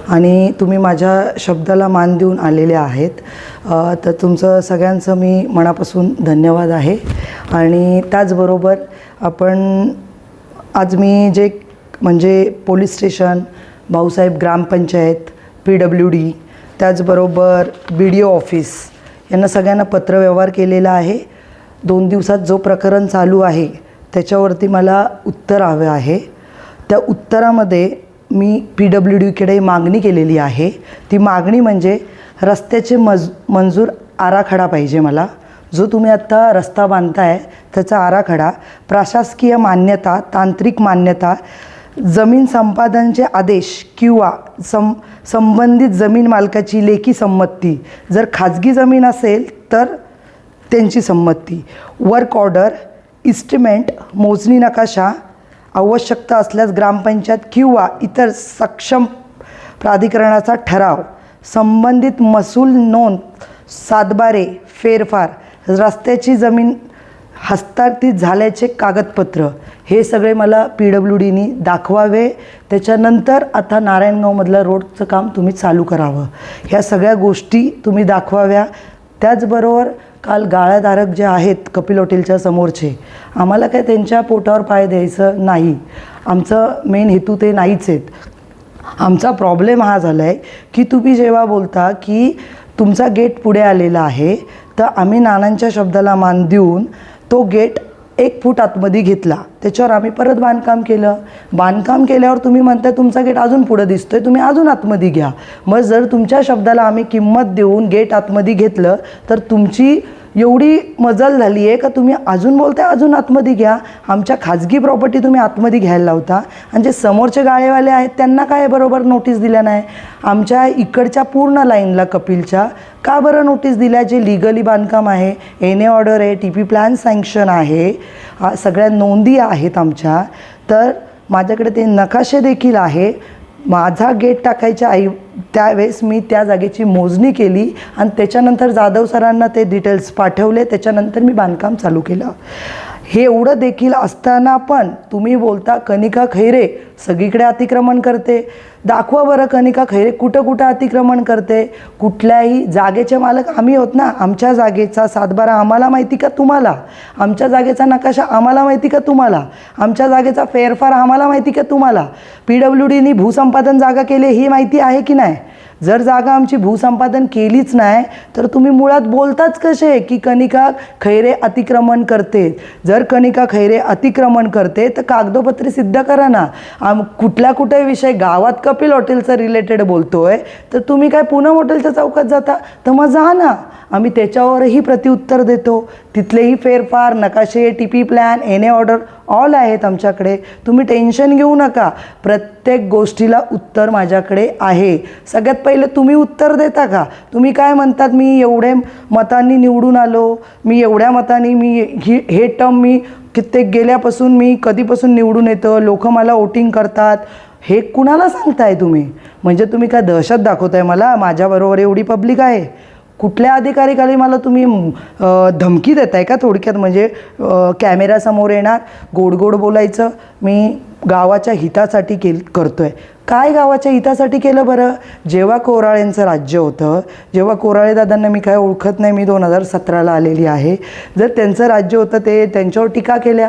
आणि तुम्ही माझ्या शब्दाला मान देऊन आलेले आहेत, तर तुमचं सगळ्यांचं मी मनापासून धन्यवाद आहे। आणि त्याचबरोबर आपण आज मी जे म्हणजे पोलीस स्टेशन, भाऊसाहेब ग्रामपंचायत, PWD, त्याचबरोबर BDO ऑफिस यांना सगळ्यांना पत्रव्यवहार केलेला आहे। 2 दिवसात जो प्रकरण चालू आहे त्याच्यावरती मला उत्तर हवे आहे। त्या उत्तरामध्ये मी PWDकडे मागणी केलेली आहे। ती मागणी म्हणजे रस्त्याचे मंजूर आराखडा पाहिजे मला। जो तुम्ही आत्ता रस्ता बांधताय त्याचा आराखडा, प्रशासकीय मान्यता, तांत्रिक मान्यता, जमीन संपादनचे आदेश किंवा संबंधित जमीन मालकाची लेखी संमती, जर खाजगी जमीन असेल तर त्यांची संमती, वर्क ऑर्डर, इस्टिमेट, मोजणी नकाशा, आवश्यकता असल्यास ग्रामपंचायत किंवा इतर सक्षम प्राधिकरणाचा ठराव, संबंधित महसूल नोंद, सातबारे, फेरफार, रस्त्याची जमीन हस्तांतरित झाल्याचे कागदपत्र, हे सगळे मला PWDनी दाखवावे। त्याच्यानंतर आता नारायणगावमधलं रोडचं काम तुम्ही चालू करावं, ह्या सगळ्या गोष्टी तुम्ही दाखवाव्या। त्याचबरोबर काल गाळाधारक जे आहेत कपिल हॉटेलच्या समोरचे, आम्हाला काय त्यांच्या पोटावर पाय द्यायचं नाही, आमचं मेन हेतू ते नाहीच आहेत। आमचा प्रॉब्लेम हा झाला आहे की तुम्ही जेव्हा बोलता की तुमचा गेट पुढे आलेला आहे, तर आम्ही नानांच्या शब्दाला मान देऊन तो गेट 1 फूट आतमध्ये घेतला, त्याच्यावर आम्ही परत बांधकाम केलं। बांधकाम केल्यावर तुम्ही म्हणताय तुमचा गेट अजून पुढे दिसतोय, तुम्ही अजून आतमध्ये घ्या। मग जर तुमच्या शब्दाला आम्ही किंमत देऊन गेट आतमध्ये घेतलं तर तुमची एवढी मजल झाली आहे का तुम्ही अजून बोलताय अजून आतमध्ये घ्या। आमच्या खाजगी प्रॉपर्टी तुम्ही आतमध्ये घ्यायला लावता, आणि जे समोरचे गाळेवाले आहेत त्यांना काय बरोबर नोटीस दिल्या नाही। आमच्या इकडच्या पूर्ण लाईनला कपिलच्या का बरं नोटीस दिल्या? जे लिगली बांधकाम आहे, NA ऑर्डर आहे, TP प्लॅन सँक्शन आहे, सगळ्या नोंदी आहेत आमच्या, तर माझ्याकडे ते नकाशे देखील आहे। माझा गेट टाकायच्या त्यावेळेस मी त्या जागेची मोजणी केली आणि त्याच्यानंतर जाधव सरांना ते डिटेल्स पाठवले, त्याच्यानंतर मी बांधकाम चालू केलं। हे एवढं देखील असताना पण तुम्ही बोलता कनिका खैरे सगळीकडे अतिक्रमण करते। दाखवा बरं कनिका खैरे कुठं कुठं अतिक्रमण करते। कुठल्याही जागेचे मालक आम्ही होत ना, आमच्या जागेचा सातबारा आम्हाला माहिती का तुम्हाला? आमच्या जागेचा नकाशा आम्हाला माहिती का तुम्हाला? आमच्या जागेचा फेरफार आम्हाला माहिती का तुम्हाला? PWDनी भूसंपादन जागा केले ही माहिती आहे की नाही? जर जागा आमची भूसंपादन केलीच नाही तर तुम्ही मुळात बोलताच कसे की कनिका खैरे अतिक्रमण करते? जर कनिका खैरे अतिक्रमण करते तर कागदोपत्री सिद्ध करा ना। कुठे विषय गावात कपिल हॉटेलचा रिलेटेड बोलतोय तर तुम्ही काय पूनम हॉटेलच्या चौकात जाता? तर मग जा ना, आम्ही त्याच्यावरही प्रत्युत्तर देतो। तिथलेही फेरफार, नकाशे, TP plan, NA order all आहेत आमच्याकडे, तुम्ही टेन्शन घेऊ नका। प्रत्येक गोष्टीला उत्तर माझ्याकडे आहे। सगळ्यात पहिले तुम्ही उत्तर देता का? तुम्ही काय म्हणतात, मी एवढे मतांनी निवडून आलो, मी एवढ्या मतांनी, मी हे टर्म मी कित्येक गेल्यापासून मी कधीपासून निवडून येतं, लोक मला वोटिंग करतात, हे कुणाला सांगताय तुम्ही? म्हणजे तुम्ही काय दहशत दाखवताय मला? माझ्याबरोबर एवढी पब्लिक आहे, कुठल्या अधिकारीखाली मला तुम्ही धमकी देताय का? थोडक्यात म्हणजे कॅमेऱ्यासमोर येणार, गोड गोड बोलायचं, मी गावाच्या हितासाठी करतोय। काय गावाच्या हितासाठी केलं बरं? जेव्हा कोराळेंचं राज्य होतं, जेव्हा कोराळे दादांना मी काय ओळखत नाही, मी 2017ला आलेली आहे, जर त्यांचं राज्य होतं ते त्यांच्यावर टीका केल्या,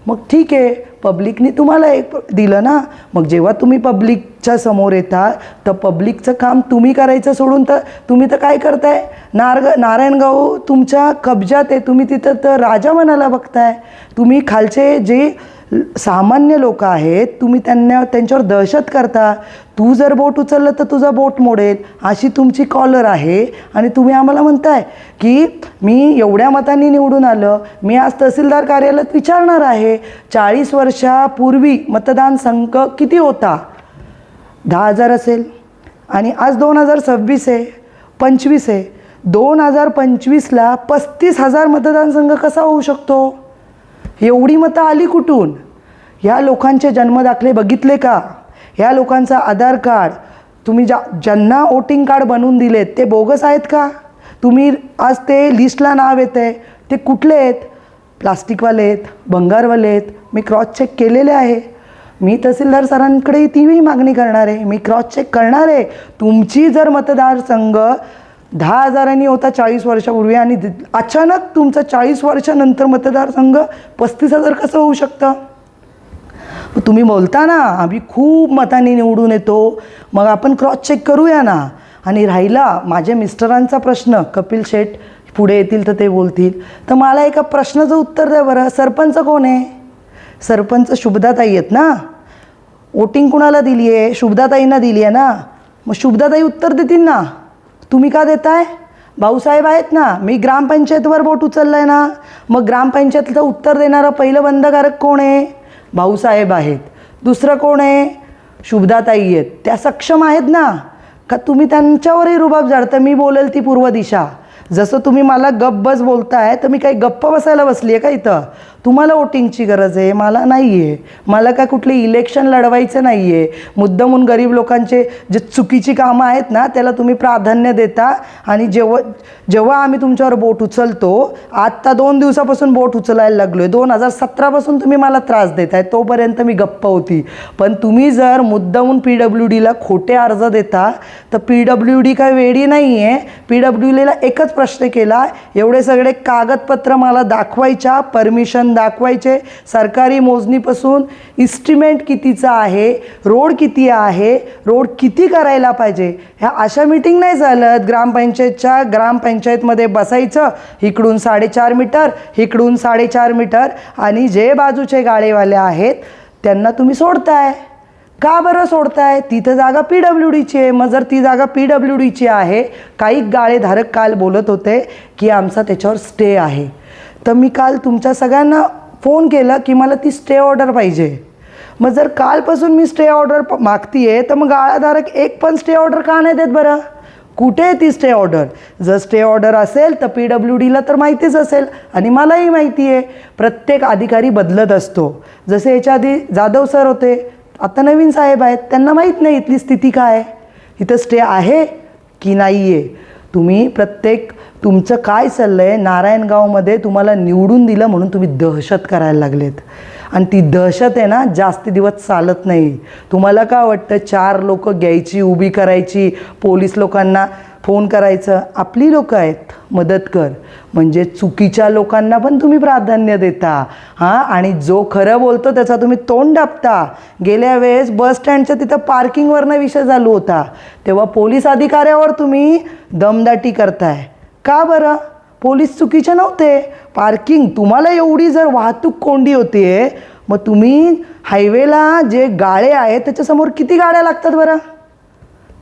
मग ठीक आहे, पब्लिकनी तुम्हाला एक दिलं ना। मग जेव्हा तुम्ही पब्लिकच्या समोर येता तर पब्लिकचं काम तुम्ही करायचं सोडून तर तुम्ही तर काय करताय? नारायणगाव तुमच्या कब्जात आहे, तुम्ही तिथं तर राजा म्हणायला बघताय। तुम्ही खालचे जे सामान्य लोक आहेत तुम्ही त्यांच्यावर दहशत करता। तू जर बोट उचललं तर तुझा बोट मोडेल अशी तुमची कॉलर आहे, आणि तुम्ही आम्हाला म्हणताय की मी एवढ्या मतांनी निवडून आलं, मी आज तहसीलदार कार्यालयात विचारणार आहे 40 वर्षापूर्वी मतदान संख्या किती होता? 10,000 असेल, आणि आज 2026 आहे, 25 आहे, 2025ला 35,000 मतदानसंघ कसा होऊ शकतो? एवढी मतं आली कुठून? ह्या लोकांचे जन्मदाखले बघितले का? ह्या लोकांचा आधार कार्ड तुम्ही ज्यांना वोटिंग कार्ड बनवून दिलेत ते बोगस आहेत का? तुम्ही आज ते लिस्टला नाव येते ते कुठले आहेत? प्लास्टिकवाले आहेत, भंगारवाले आहेत, मी क्रॉस चेक केलेले आहे। मी तहसीलदार सरांकडे तीही मागणी करणार आहे, मी क्रॉस चेक करणार आहे. तुमची जर मतदारसंघ 10,000 होता 40 वर्षापूर्वी आणि अचानक तुमचा 40 वर्षानंतर मतदारसंघ 35,000 कसं होऊ शकतं? तुम्ही बोलता ना आम्ही खूप मतांनी निवडून येतो, मग आपण क्रॉस चेक करूया ना. आणि राहिला माझ्या मिस्टरांचा प्रश्न, कपिल शेठ पुढे येतील तर ते बोलतील, तर मला एका प्रश्नाचं उत्तर द्या बरं. सरपंच कोण आहे? सरपंच शुभदाताई आहेत ना. वोटिंग कुणाला दिली आहे? शुभदाताईंना दिली आहे ना. मग शुभदाताई उत्तर देतील ना. तुम्ही का देताय? भाऊसाहेब आहेत ना. मी ग्रामपंचायतवर बोट उचललं आहे ना. मग ग्रामपंचायतचं उत्तर देणारं पहिलं बंधकारक कोण आहे? भाऊसाहेब आहेत. दुसरं कोण आहे? शुभदाताई आहेत. त्या सक्षम आहेत ना. का तुम्ही त्यांच्यावरही रुबाब जाडता? मी बोलेल ती पूर्व दिशा. जसं तुम्ही मला गप्प बस बोलताय तर मी काही गप्प बसायला बसली आहे का इथं? तुम्हाला वोटिंगची गरज आहे, मला नाही आहे. मला काय कुठले इलेक्शन लढवायचं नाही आहे. मुद्दामून गरीब लोकांचे जे चुकीची कामं आहेत ना त्याला तुम्ही प्राधान्य देता. आणि जेव्हा आम्ही तुमच्यावर बोट उचलतो, आत्ता 2 दिवसापासून बोट उचलायला लागलो आहे, 2017पासून तुम्ही मला त्रास देताय, तोपर्यंत मी गप्प होती. पण तुम्ही जर मुद्दामून PWDला खोटे अर्ज देता तर PWD काय वेडी नाही आहे. PWDला एकच प्रश्न केला, एवढे सगळे कागदपत्र मला दाखवायच्या, परमिशन दाखवायचे, सरकारी मोजणीपासून इस्टिमेट कितीचा आहे, रोड किती आहे, रोड किती करायला पाहिजे. ह्या अशा मीटिंग नाही चालत. ग्रामपंचायतमध्ये बसायचं, इकडून 4.5 मीटर, इकडून 4.5 मीटर, आणि जे बाजूचे गाळेवाले आहेत त्यांना तुम्ही सोडताय. का बरं सोडताय? तिथं जागा PWDची आहे. मग जर ती जागा PWDची आहे, काही गाळेधारक काल बोलत होते की आमचा त्याच्यावर स्टे आहे, तर मी काल तुमच्या सगळ्यांना फोन केला की मला ती स्टे ऑर्डर पाहिजे. मग जर कालपासून मी स्टे ऑर्डर मागतीये तर मग गाळाधारक एक पण स्टे ऑर्डर का नाही देत बरं? कुठे आहे ती स्टे ऑर्डर? जर स्टे ऑर्डर असेल तर PWDला तर माहितीच असेल आणि मलाही माहिती आहे. प्रत्येक अधिकारी बदलत असतो. जसे याच्या आधी जाधव सर होते, आता नवीन साहेब आहेत, त्यांना माहीत नाही इथली स्थिती काय आहे, इथं स्टे आहे की नाही आहे. तुम्ही तुमचं काय चाललं आहे? नारायणगावमध्ये तुम्हाला निवडून दिलं म्हणून तुम्ही दहशत करायला लागलेत, आणि ती दहशत आहे ना जास्ती दिवस चालत नाही. तुम्हाला काय वाटतं 4 लोक घ्यायची, उभी करायची, पोलीस लोकांना फोन करायचं? आपली लोकं आहेत, मदत कर. म्हणजे चुकीच्या लोकांना पण तुम्ही प्राधान्य देता. हां, आणि जो खरं बोलतो त्याचा तुम्ही तोंड दाबता. गेल्या वेळेस बस स्टँडच्या तिथं पार्किंगवरनं विषय चालू होता, तेव्हा पोलीस अधिकाऱ्यावर तुम्ही दमदाटी करताय. का बरं? पोलीस चुकीचे नव्हते. पार्किंग, तुम्हाला एवढी जर वाहतूक कोंडी होते, मग तुम्ही हायवेला जे गाळे आहेत त्याच्यासमोर किती गाड्या लागतात बरं?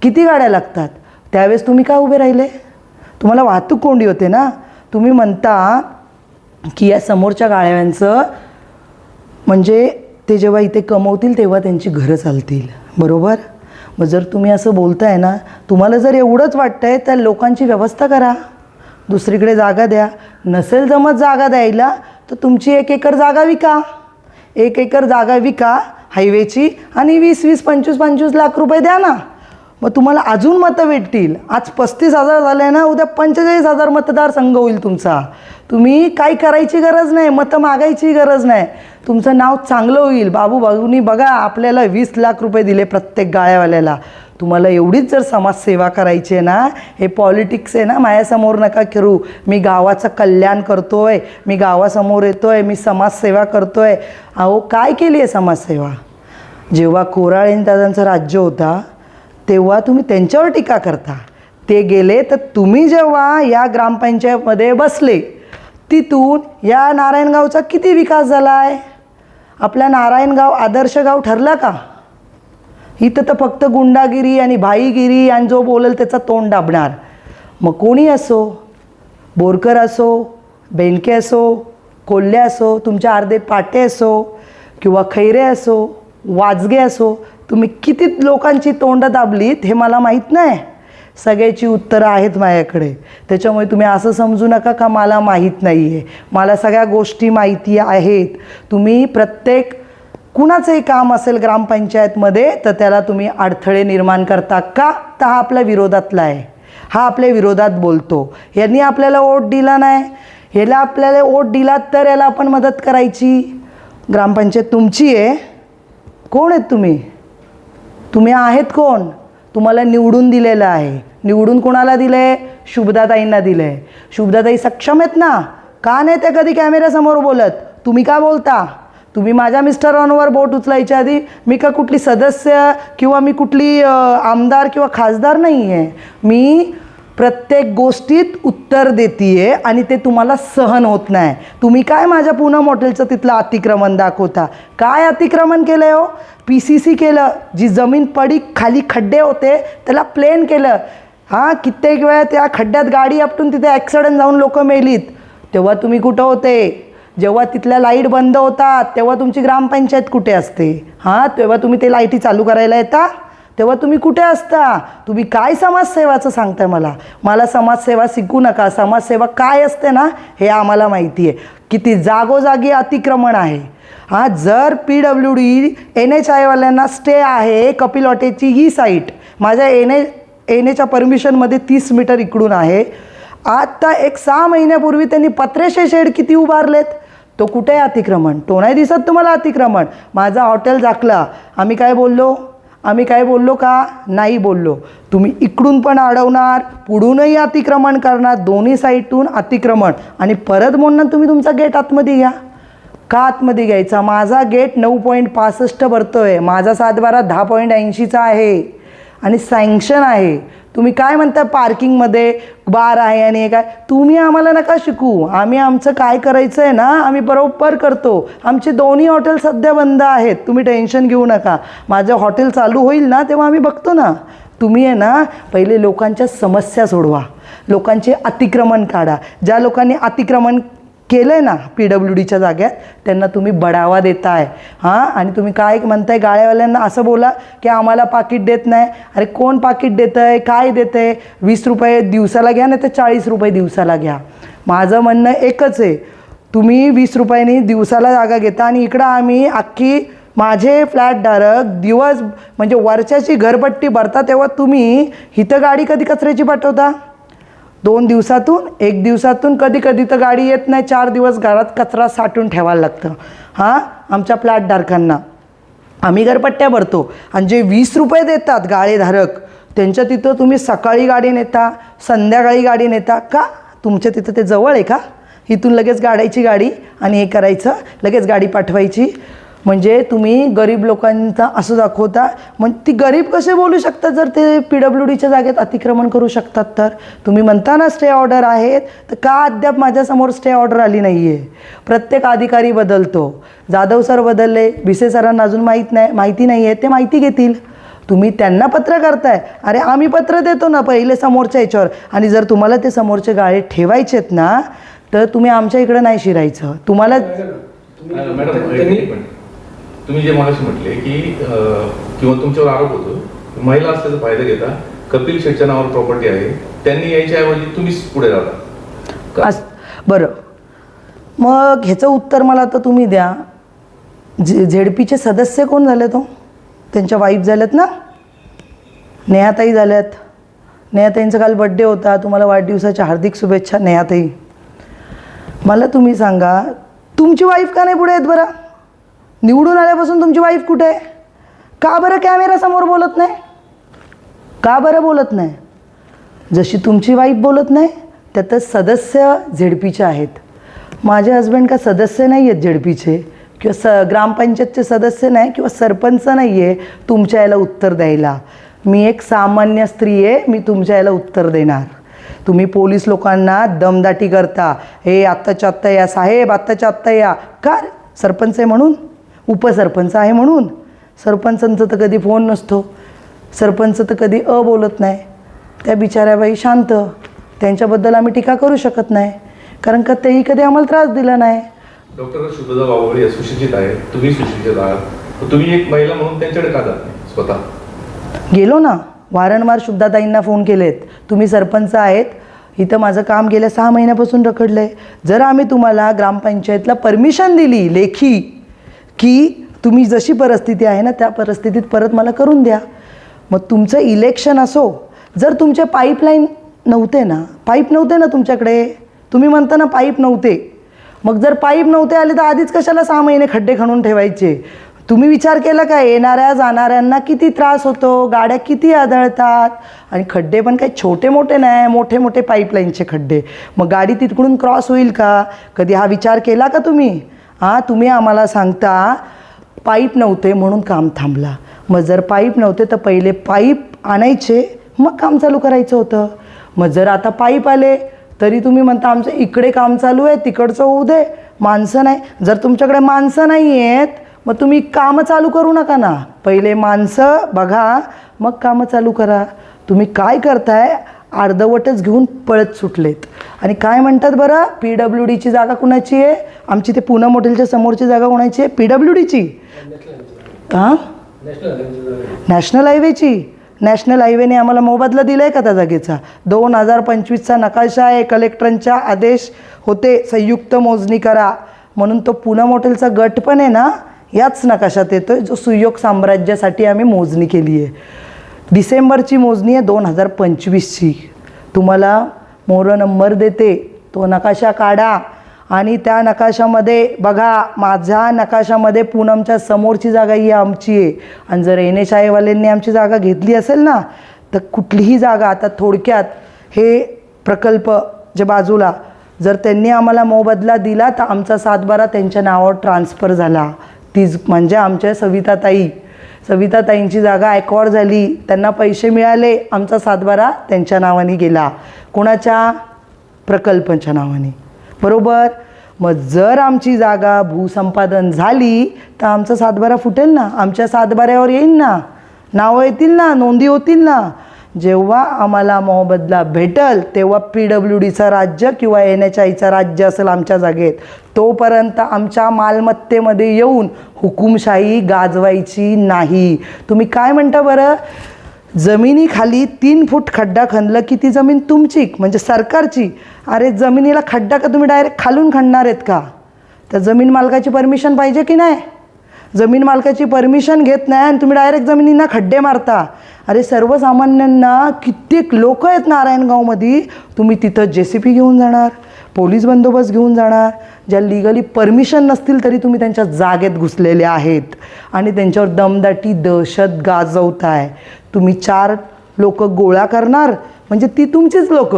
किती गाड्या लागतात? त्यावेळेस तुम्ही का उभे राहिले? तुम्हाला वाहतूक कोंडी होते ना. तुम्ही म्हणता की या समोरच्या गाळ्यांचं म्हणजे ते जेव्हा इथे कमवतील तेव्हा त्यांची घरं चालतील, बरोबर? मग जर तुम्ही असं बोलताय ना, तुम्हाला जर एवढंच वाटतंय तर लोकांची व्यवस्था करा, दुसरीकडे जागा द्या. नसेल जमत जागा द्यायला तर तुमची 1 एकर जागा विका. 1 एकर जागा विका हायवेची आणि 20-20, 25-25 लाख रुपये द्या ना. मग तुम्हाला अजून मतं भेटतील. आज 35,000 झाले ना, उद्या 45,000 मतदारसंघ होईल तुमचा. तुम्ही काही करायची गरज नाही, मतं मागायची गरज नाही. तुमचं नाव चांगलं होईल. बाबूनी बघा आपल्याला 20 लाख रुपये दिले प्रत्येक गाळ्यावाल्याला. तुम्हाला एवढीच जर समाजसेवा करायची आहे ना, हे पॉलिटिक्स आहे ना माझ्यासमोर नका करू. मी गावाचं कल्याण करतोय, मी गावासमोर येतोय, मी समाजसेवा करतोय. अहो काय केली आहे समाजसेवा? जेव्हा कोराळे दादांचं राज्य होता तेव्हा तुम्ही त्यांच्यावर टीका करता. ते गेले तर तुम्ही जेव्हा या ग्रामपंचायतमध्ये बसले, तिथून या नारायणगावचा किती विकास झाला आहे? आपला नारायणगाव आदर्श गाव ठरला का? इथं तर फक्त गुंडागिरी आणि भाईगिरी आणि जो बोलेल त्याचा तोंड दाबणार. मग कोणी असो, बोरकर असो, बेनके असो, कोल्हे असो, तुमचे अर्धे पाटे असो किंवा खैरे असो, वाजगे असो, तुम्ही किती लोकांची तोंड दाबलीत हे मला माहीत नाही. सगळ्याची उत्तरं आहेत माझ्याकडे. त्याच्यामुळे तुम्ही असं समजू नका का मला माहीत नाही आहे. मला सगळ्या गोष्टी माहिती आहेत. तुम्ही प्रत्येक कुणाचंही काम असेल ग्रामपंचायतमध्ये तर त्याला तुम्ही अडथळे निर्माण करता का? तर हा आपल्या विरोधातला आहे, हा आपल्या विरोधात बोलतो. यांनी आपल्याला वोट दिला नाही, ह्याला आपल्याला वोट दिला तर याला आपण मदत करायची. ग्रामपंचायत तुमची आहे, कोण आहेत तुम्ही? तुम्ही आहेत कोण? तुम्हाला निवडून दिलेलं आहे. निवडून कोणाला दिलं आहे? शुभदाताईंना दिलं आहे. शुभदाताई सक्षम आहेत ना? का नाही त्या कधी कॅमेऱ्यासमोर बोलत? तुम्ही का बोलता? तुम्ही माझ्या मिस्टरांवर बोट उचलायच्या आधी मी का कुठली सदस्य किंवा मी कुठली आमदार किंवा खासदार नाही आहे. मी प्रत्येक गोष्टीत उत्तर देते आणि ते तुम्हाला सहन होत नाही. तुम्ही काय माझ्या पूनम हॉटेलचं तिथलं अतिक्रमण दाखवता? काय अतिक्रमण केलं हो? PCC केलं. जी जमीन पडी खाली खड्डे होते त्याला प्लेन केलं. हां, कित्येक वेळा त्या खड्ड्यात गाडी आपटून तिथे ॲक्सिडेंट जाऊन लोक मेलीत. तेव्हा तुम्ही कुठं होते? जेव्हा तिथल्या लाईट बंद होतात तेव्हा तुमची ग्रामपंचायत कुठे असते? हां, तेव्हा तुम्ही ते लाईटी चालू करायला येता? तेव्हा तुम्ही कुठे असता? तुम्ही काय समाजसेवाचं सांगताय मला? मला समाजसेवा शिकू नका. समाजसेवा काय असते ना हे आम्हाला माहिती आहे. किती जागोजागी अतिक्रमण आहे. हां, जर PWD NHIवाल्यांना स्टे आहे कपिल हॉटेलची ही साईट माझ्या NHच्या परमिशनमध्ये 30 मीटर इकडून आहे. आता एक 6 महिन्यापूर्वी त्यांनी पत्रेशे शेड किती उभारलेत? तो कुठे आहे अतिक्रमण? तो नाही दिसत तुम्हाला अतिक्रमण? माझा हॉटेल झाकला. आम्ही काय बोललो का? नाही बोललो. तुम्ही इकडून पण अडवणार, पुढूनही अतिक्रमण करणार, दोन्ही साईडतून अतिक्रमण आणि परत म्हणणार तुम्ही तुमचा गेट आतमध्ये घ्या. का आतमध्ये घ्यायचा? माझा गेट 9.65 भरतोय. माझा 7/12 10.80चा आहे आणि सँक्शन आहे. तुम्ही काय म्हणता पार्किंगमध्ये बार आहे आणि हे काय? तुम्ही आम्हाला नका शिकू. आम्ही आमचं काय करायचं आहे ना आम्ही बरोबर करतो. आमचे दोन्ही हॉटेल सध्या बंद आहेत. तुम्ही टेन्शन घेऊ नका. माझं हॉटेल चालू होईल ना तेव्हा आम्ही बघतो ना. तुम्ही आहे ना पहिले लोकांच्या समस्या सोडवा, लोकांचे अतिक्रमण काढा. ज्या लोकांनी अतिक्रमण केलं आहे ना PWDच्या जाग्यात त्यांना तुम्ही बढावा देताय. हां, आणि तुम्ही काय म्हणताय गाळेवाल्यांना असं बोला की आम्हाला पाकिट देत नाही. अरे कोण पाकिट देतं आहे? काय देतं आहे? 20 रुपये दिवसाला घ्या नाही तर 40 रुपये दिवसाला घ्या. माझं म्हणणं एकच आहे, तुम्ही 20 रुपयांनी दिवसाला जागा घेता आणि इकडं आम्ही अख्खी माझे फ्लॅटधारक दिवस म्हणजे वर्षाची घरपट्टी भरता तेव्हा तुम्ही इथं गाडी कधी कचऱ्याची पाठवता? 2 दिवसातून 1 दिवसातून कधी कधी तर गाडी येत नाही. 4 दिवस घरात कचरा साठवून ठेवायला लागतं. हां, आमच्या फ्लॅटधारकांना आम्ही घरपट्ट्या भरतो आणि जे 20 रुपये देतात गाळेधारक त्यांच्या तिथं तुम्ही सकाळी गाडी नेता, संध्याकाळी गाडी नेता का? तुमच्या तिथं ते जवळ आहे का? इथून लगेच गाडायची गाडी आणि हे करायचं, लगेच गाडी पाठवायची. म्हणजे तुम्ही गरीब लोकांचा असं दाखवता. मग ती गरीब कसे बोलू शकतात जर ते PWDच्या जागेत अतिक्रमण करू शकतात तर? तुम्ही म्हणता ना स्टे ऑर्डर आहेत, तर का अद्याप माझ्यासमोर स्टे ऑर्डर आली नाही आहे? प्रत्येक अधिकारी बदलतो. जाधव सर बदलले, भिसे सरांना अजून माहिती नाही आहे, ते माहिती घेतील. तुम्ही त्यांना पत्र करताय. अरे आम्ही पत्र देतो ना पहिले समोरच्या याच्यावर. आणि जर तुम्हाला ते समोरचे गाळे ठेवायचेत ना तर तुम्ही आमच्या इकडं नाही शिरायचं. तुम्हाला तुम्ही जे मगाशी म्हटले की किंवा तुमच्यावर आरोप होतो महिला असल्याचा फायदा घेता कपिल शेटच्या नावावर प्रॉपर्टी आहे त्यांनी यायच्याऐवजी तुम्हीच पुढे जाता. बरं, मग ह्याचं उत्तर मला आता तुम्ही द्या. ZPचे सदस्य कोण झाले? तो त्यांच्या वाईफ झाल्यात ना, नेहाताई झाल्यात. नेहाताईंचा काल बड्डे होता. तुम्हाला वाढदिवसाच्या हार्दिक शुभेच्छा नेहाताई. मला तुम्ही सांगा तुमची वाईफ का नाही पुढे आहेत बरं? निवडून आल्यापासून तुमची वाईफ कुठे आहे? का बरं कॅमेरासमोर बोलत नाही? का बरं बोलत नाही? जशी तुमची वाईफ बोलत नाही त्यातच सदस्य ZPचे आहेत. माझे हस्बंड का सदस्य नाही आहेत ZPचे किंवा ग्रामपंचायतचे सदस्य नाही किंवा सरपंच नाही आहे तुमच्या याला उत्तर द्यायला. मी एक सामान्य स्त्री आहे, मी तुमच्या याला उत्तर देणार. तुम्ही पोलीस लोकांना दमदाटी करता. हे आत्ताच्या आत्ता या साहेब, आत्ताच्या आत्ता या. का? सरपंच आहे म्हणून? उपसरपंच आहे म्हणून? सरपंचांचं तर कधी फोन नसतो, सरपंच तर कधी बोलत नाही. त्या बिचाऱ्याबाई शांत, त्यांच्याबद्दल आम्ही टीका करू शकत नाही कारण का तेही कधी आम्हाला त्रास दिला नाही. डॉक्टर शुभदा बाबुळे सुशिक्षित आहे, तुम्ही सुशिक्षित आहात, तुम्ही एक महिला म्हणून त्यांच्याकडे का जात नाही? स्वतः गेलो ना, वारंवार शुभदाताईंना फोन केलेत. तुम्ही सरपंच आहेत, इथं माझं काम गेल्या 6 महिन्यापासून रखडलं आहे. जर आम्ही तुम्हाला ग्रामपंचायतला परमिशन दिली लेखी की तुम्ही जशी परिस्थिती आहे ना त्या परिस्थितीत परत मला करून द्या. मग तुमचं इलेक्शन असो, जर तुमचे पाईपलाईन नव्हते ना तुमच्याकडे, तुम्ही म्हणता ना पाईप नव्हते, मग जर पाईप नव्हते आले तर आधीच कशाला 6 महिने खड्डे खणून ठेवायचे? तुम्ही विचार केला का येणाऱ्या जाणाऱ्यांना किती त्रास होतो, गाड्या किती आदळतात, आणि खड्डे पण काही छोटे मोठे नाही, मोठे मोठे पाईपलाईनचे खड्डे. मग गाडी तिकडून क्रॉस होईल का? कधी हा विचार केला का तुम्ही? तुम्ही आम्हाला सांगता पाईप नव्हते म्हणून काम थांबला. मग जर पाईप नव्हते तर पहिले पाईप आणायचे मग काम चालू करायचं होतं. मग जर आता पाईप आले तरी तुम्ही म्हणता आमचं इकडे काम चालू आहे, तिकडचं होऊ दे, माणसं नाही. जर तुमच्याकडे माणसं नाही आहेत मग तुम्ही कामं चालू करू नका ना. पहिले माणसं बघा मग कामं चालू करा. तुम्ही काय करताय, अर्धवटच घेऊन पळत सुटलेत. आणि काय म्हणतात बरं, PWDची जागा कुणाची आहे? आमची ते पुणे मोटेलच्या समोरची जागा कोणाची आहे? PWDची. नॅशनल हायवेची. नॅशनल हायवेने आम्हाला मोबदला दिला आहे का त्या जागेचा? 2025चा नकाशा आहे, कलेक्टरांच्या आदेश होते संयुक्त मोजणी करा म्हणून. तो पुणे मोटेलचा गट पण आहे ना, याच नकाशात येतो जो सुयोग साम्राज्यासाठी आम्ही मोजणी केली आहे. डिसेंबरची मोजणी आहे 2025ची. तुम्हाला मोर नंबर देते, तो नकाशा काढा आणि त्या नकाशामध्ये बघा, माझ्या नकाशामध्ये पूनमच्या समोरची जागा ही आमची आहे. आणि जर NHAIवाल्यांनी आमची जागा घेतली असेल ना तर कुठलीही जागा, आता थोडक्यात हे प्रकल्प जे बाजूला, जर त्यांनी आम्हाला मोबदला दिला तर आमचा 7/12 त्यांच्या नावावर ट्रान्सफर झाला. तीच म्हणजे आमच्या सविताताईंची जागा ॲक्वायर झाली, त्यांना पैसे मिळाले, आमचा 7/12 त्यांच्या नावाने गेला. कोणाच्या? प्रकल्पाच्या नावाने, बरोबर. मग जर आमची जागा भूसंपादन झाली तर आमचा 7/12 फुटेल ना, आमच्या 7/12वर येईल ना, नावं येतील ना, नोंदी होतील ना. जेव्हा आम्हाला मोबदला भेटल तेव्हा PWDचं राज्य किंवा NHAIचं राज्य असेल आमच्या जागेत, तोपर्यंत आमच्या मालमत्तेमध्ये येऊन हुकुमशाही गाजवायची नाही. तुम्ही काय म्हणता बरं, जमिनीखाली 3 फूट खड्डा खणलं की ती जमीन तुमची म्हणजे सरकारची. अरे जमिनीला खड्डा का तुम्ही डायरेक्ट खालून खणणार आहेत का? त्या जमीन मालकाची परमिशन पाहिजे की नाही? जमीन मालकाची परमिशन घेत नाही आणि तुम्ही डायरेक्ट जमिनींना खड्डे मारता. अरे सर्वसामान्यांना कित्येक लोक आहेत नारायणगावमध्ये, तुम्ही तिथं JCB घेऊन जाणार, पोलीस बंदोबस्त घेऊन जाणार, ज्या लिगली परमिशन नसतील तरी तुम्ही त्यांच्या जागेत घुसलेले आहेत आणि त्यांच्यावर दमदाटी दहशत गाजवताय. तुम्ही 4 लोक गोळा करणार म्हणजे ती तुमचीच लोक,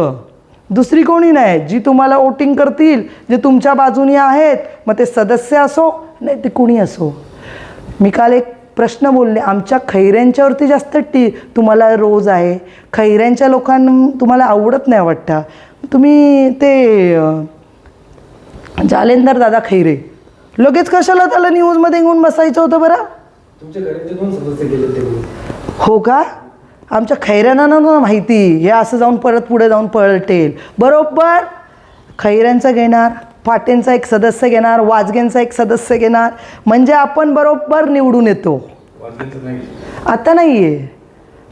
दुसरी कोणी नाही, जी तुम्हाला वोटिंग करतील, जे तुमच्या बाजूनी आहेत, मग ते सदस्य असो नाही ते कोणी असो. मी काल एक प्रश्न बोलले, आमच्या खैऱ्यांच्यावरती जास्त तुम्हाला रोज आहे, खैऱ्यांच्या लोकांना तुम्हाला आवडत नाही वाटतं. तुम्ही ते जालेंदर दादा खैरे लगेच कशाला त्याला न्यूजमध्ये घेऊन बसायचं होतं बरं? तुमच्या घराचे 2 सदस्य गेले ते. हो का? आमच्या खैऱ्यांना ना माहिती हे असं जाऊन परत पुढे जाऊन पलटेल. बरोबर खैऱ्यांचा घेणार, फाटेंचा एक सदस्य घेणार, वाजगेंचा एक सदस्य घेणार, म्हणजे आपण बरोबर निवडून येतो. वाजवायचं नाही. आता नाही आहे,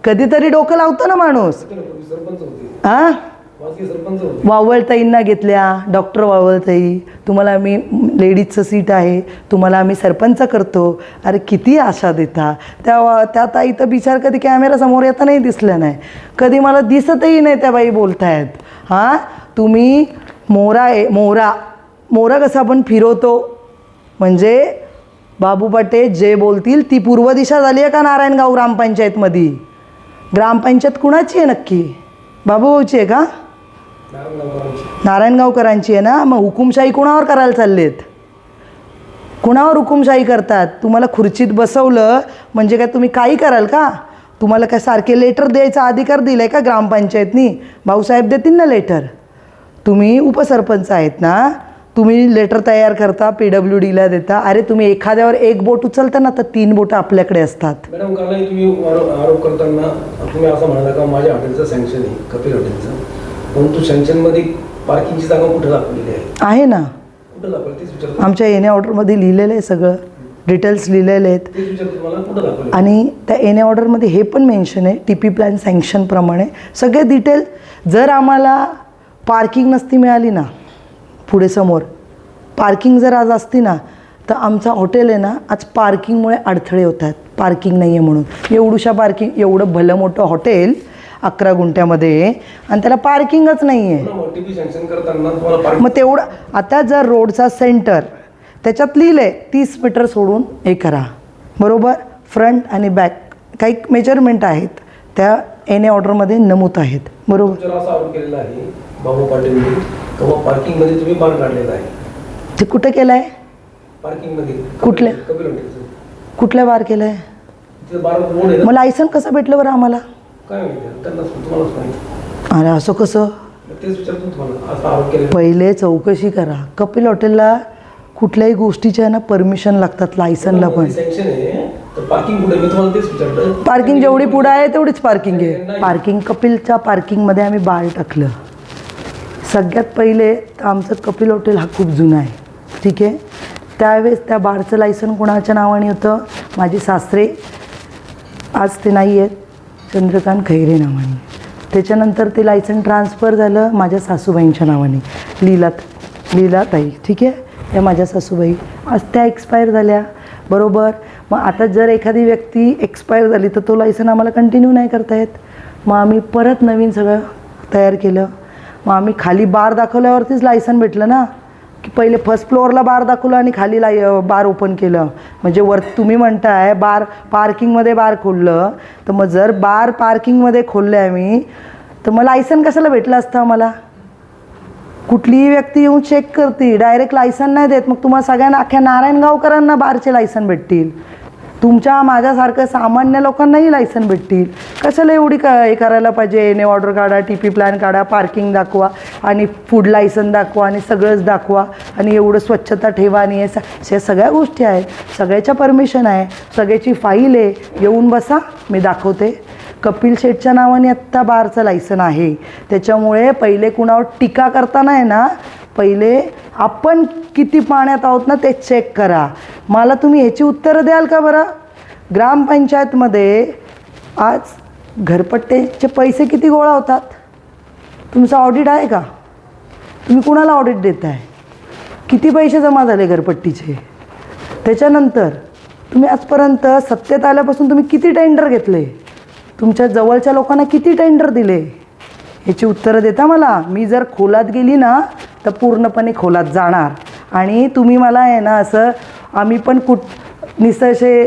कधीतरी डोकं लावतं ना माणूस. सरपंच होते, हां, सरपंच होते. वावळताईंना घेतल्या, डॉक्टर वावळताई, तुम्हाला आम्ही लेडीजचं सीट आहे, तुम्हाला आम्ही सरपंच करतो. अरे किती आशा देता. त्या ताई तर बिचार कधी कॅमेरासमोर येतानाही दिसल्या नाही, कधी मला दिसतही नाही त्या बाई बोलतायत. हां, तुम्ही मोरा कसा आपण फिरवतो, म्हणजे बाबू पाटे जे बोलतील ती पूर्व दिशा झाली आहे का नारायणगाव ग्रामपंचायतमध्ये? ग्रामपंचायत कुणाची आहे नक्की? बाबूभाऊची आहे का? नारायणगावकरांची आहे ना. मग हुकुमशाही कुणावर करायला चाललेत? कुणावर हुकुमशाही करतात? तुम्हाला खुर्चीत बसवलं म्हणजे काय तुम्ही काही कराल का? तुम्हाला काय सारखे लेटर द्यायचा अधिकार दिला आहे का ग्रामपंचायतनी? भाऊसाहेब देतील ना लेटर. तुम्ही उपसरपंच आहेत ना, तुम्ही लेटर तयार करता, PWDला देता. अरे तुम्ही एखाद्यावर 1 बोट उचलता ना तर 3 बोटं आपल्याकडे असतात. मॅडम कालही तुम्ही आरोप करताना तुम्ही असं म्हणाला का माझ्या हॉटेलचं सँक्शन आहे, कपिल हॉटेलचं, परंतु सँक्शनमध्ये पार्किंगची जागा कुठं दाखवलेली आहे ना? कुठं दाखवली तेच विचारतो. आमच्या एने ऑर्डरमध्ये लिहिलेलं आहे, सगळं डिटेल्स लिहिलेले आहेत. तेच विचारतो तुम्हाला, कुठं दाखवली? आणि त्या एने ऑर्डरमध्ये हे पण मेन्शन आहे TP प्लॅन सँक्शनप्रमाणे सगळे डिटेल. जर आम्हाला पार्किंग नसती मिळाली ना, पुढे समोर पार्किंग जर आज असती ना तर आमचा हॉटेल आहे ना आज पार्किंगमुळे अडथळे होतात. पार्किंग नाही आहे म्हणून एवढूशा पार्किंग, एवढं भलं मोठं हॉटेल 11 गुंठ्यामध्ये आणि त्याला पार्किंगच नाही आहे. OTP सँक्शन करताना तुम्हाला parking- मग तेवढं आता जर रोडचा सेंटर त्याच्यात लिहिलं आहे 30 मीटर सोडून हे करा, बरोबर. फ्रंट आणि बॅक काही मेजरमेंट आहेत त्या एन ऑर्डरमध्ये नमूद आहेत, बरोबर. तुमच्यावर असा आरोप केलेला आहे बाबू पाटीलने किंवा पार्किंगमध्ये तुम्ही बार काढलेला आहे. ते कुठं केलं आहे? पार्किंगमध्ये कुठल्या? कपिल हॉटेलचं कुठल्या बार केलं आहे? तिथे बार बोर्ड आहे मग ना, लायसन कसं भेटलं बरं आम्हाला? काय माहिती त्यांनाच तुम्हालाच माहिती. अरे असं कसं? मग तेच विचारतो तुम्हाला, असा आरोप केलेला. पहिले चौकशी करा. कपिल हॉटेलला कुठल्याही गोष्टीच्या ना परमिशन लागतात, लायसनला पण. सँक्शन आहे तर पार्किंग कुठे, मी तुम्हाला तेच विचारलं. पार्किंग जेवढी पुढं आहे तेवढीच पार्किंग आहे. पार्किंग कपिलच्या पार्किंगमध्ये आम्ही बाळ टाकलं. सगळ्यात पहिले तर आमचं कपिल हॉटेल हा खूप जुना आहे, ठीक आहे. त्यावेळेस त्या बारचं लायसन कोणाच्या नावाने होतं? माझे सासरे, आज ते नाही आहेत, चंद्रकांत खैरे नावाने. त्याच्यानंतर ते लायसन ट्रान्सफर झालं माझ्या सासूबाईंच्या नावाने, लीलाताई, ठीक आहे. त्या माझ्या सासूबाई आज त्या एक्सपायर झाल्या, बरोबर. मग आता जर एखादी व्यक्ती एक्सपायर झाली तर तो लायसन आम्हाला कंटिन्यू नाही करता येत. मग आम्ही परत नवीन सगळं तयार केलं. मग आम्ही खाली बार दाखवल्यावरतीच लायसन भेटलं ना, की पहिले फर्स्ट फ्लोअरला बार दाखवलं आणि खाली बार ओपन केलं. म्हणजे वर तुम्ही म्हणताय बार पार्किंगमध्ये बार खोललं, तर मग जर बार पार्किंगमध्ये खोलले आम्ही तर मग लायसन कशाला भेटलं असतं आम्हाला? कुठलीही व्यक्ती येऊन चेक करते, डायरेक्ट लायसन नाही देत. मग तुम्हाला सगळ्यांना, अख्ख्या नारायणगावकरांना बारचे लायसन भेटतील, तुमच्या माझ्यासारखं सामान्य लोकांनाही लायसन भेटतील. कशाला एवढी हे करायला पाहिजे? एन ऑर्डर काढा, TP प्लॅन काढा, पार्किंग दाखवा आणि फूड लायसन दाखवा आणि सगळंच दाखवा आणि एवढं स्वच्छता ठेवा आणि हे सगळ्या गोष्टी आहेत. सगळ्याच्या परमिशन आहे, सगळ्याची फाईल आहे. येऊन बसा, मी दाखवते. कपिल शेठच्या नावाने आत्ता बारचं लायसन आहे. त्याच्यामुळे पहिले कुणावर टीका करताना आहे ना, पहिले आपण किती पाण्यात आहोत ना ते चेक करा. मला तुम्ही ह्याची उत्तरं द्याल का बरं? ग्रामपंचायतमध्ये आज घरपट्टीचे पैसे किती गोळा होतात? तुमचं ऑडिट आहे का? तुम्ही कुणाला ऑडिट देताय? किती पैसे जमा झाले घरपट्टीचे? त्याच्यानंतर तुम्ही आजपर्यंत सत्तेत आल्यापासून तुम्ही किती टेंडर घेतले? तुमच्या जवळच्या लोकांना किती टेंडर दिले? ह्याची उत्तरं देता मला. मी जर खोलात गेली ना तर पूर्णपणे खोलात जाणार. आणि तुम्ही मला आहे ना असं, आम्ही पण निसर्षे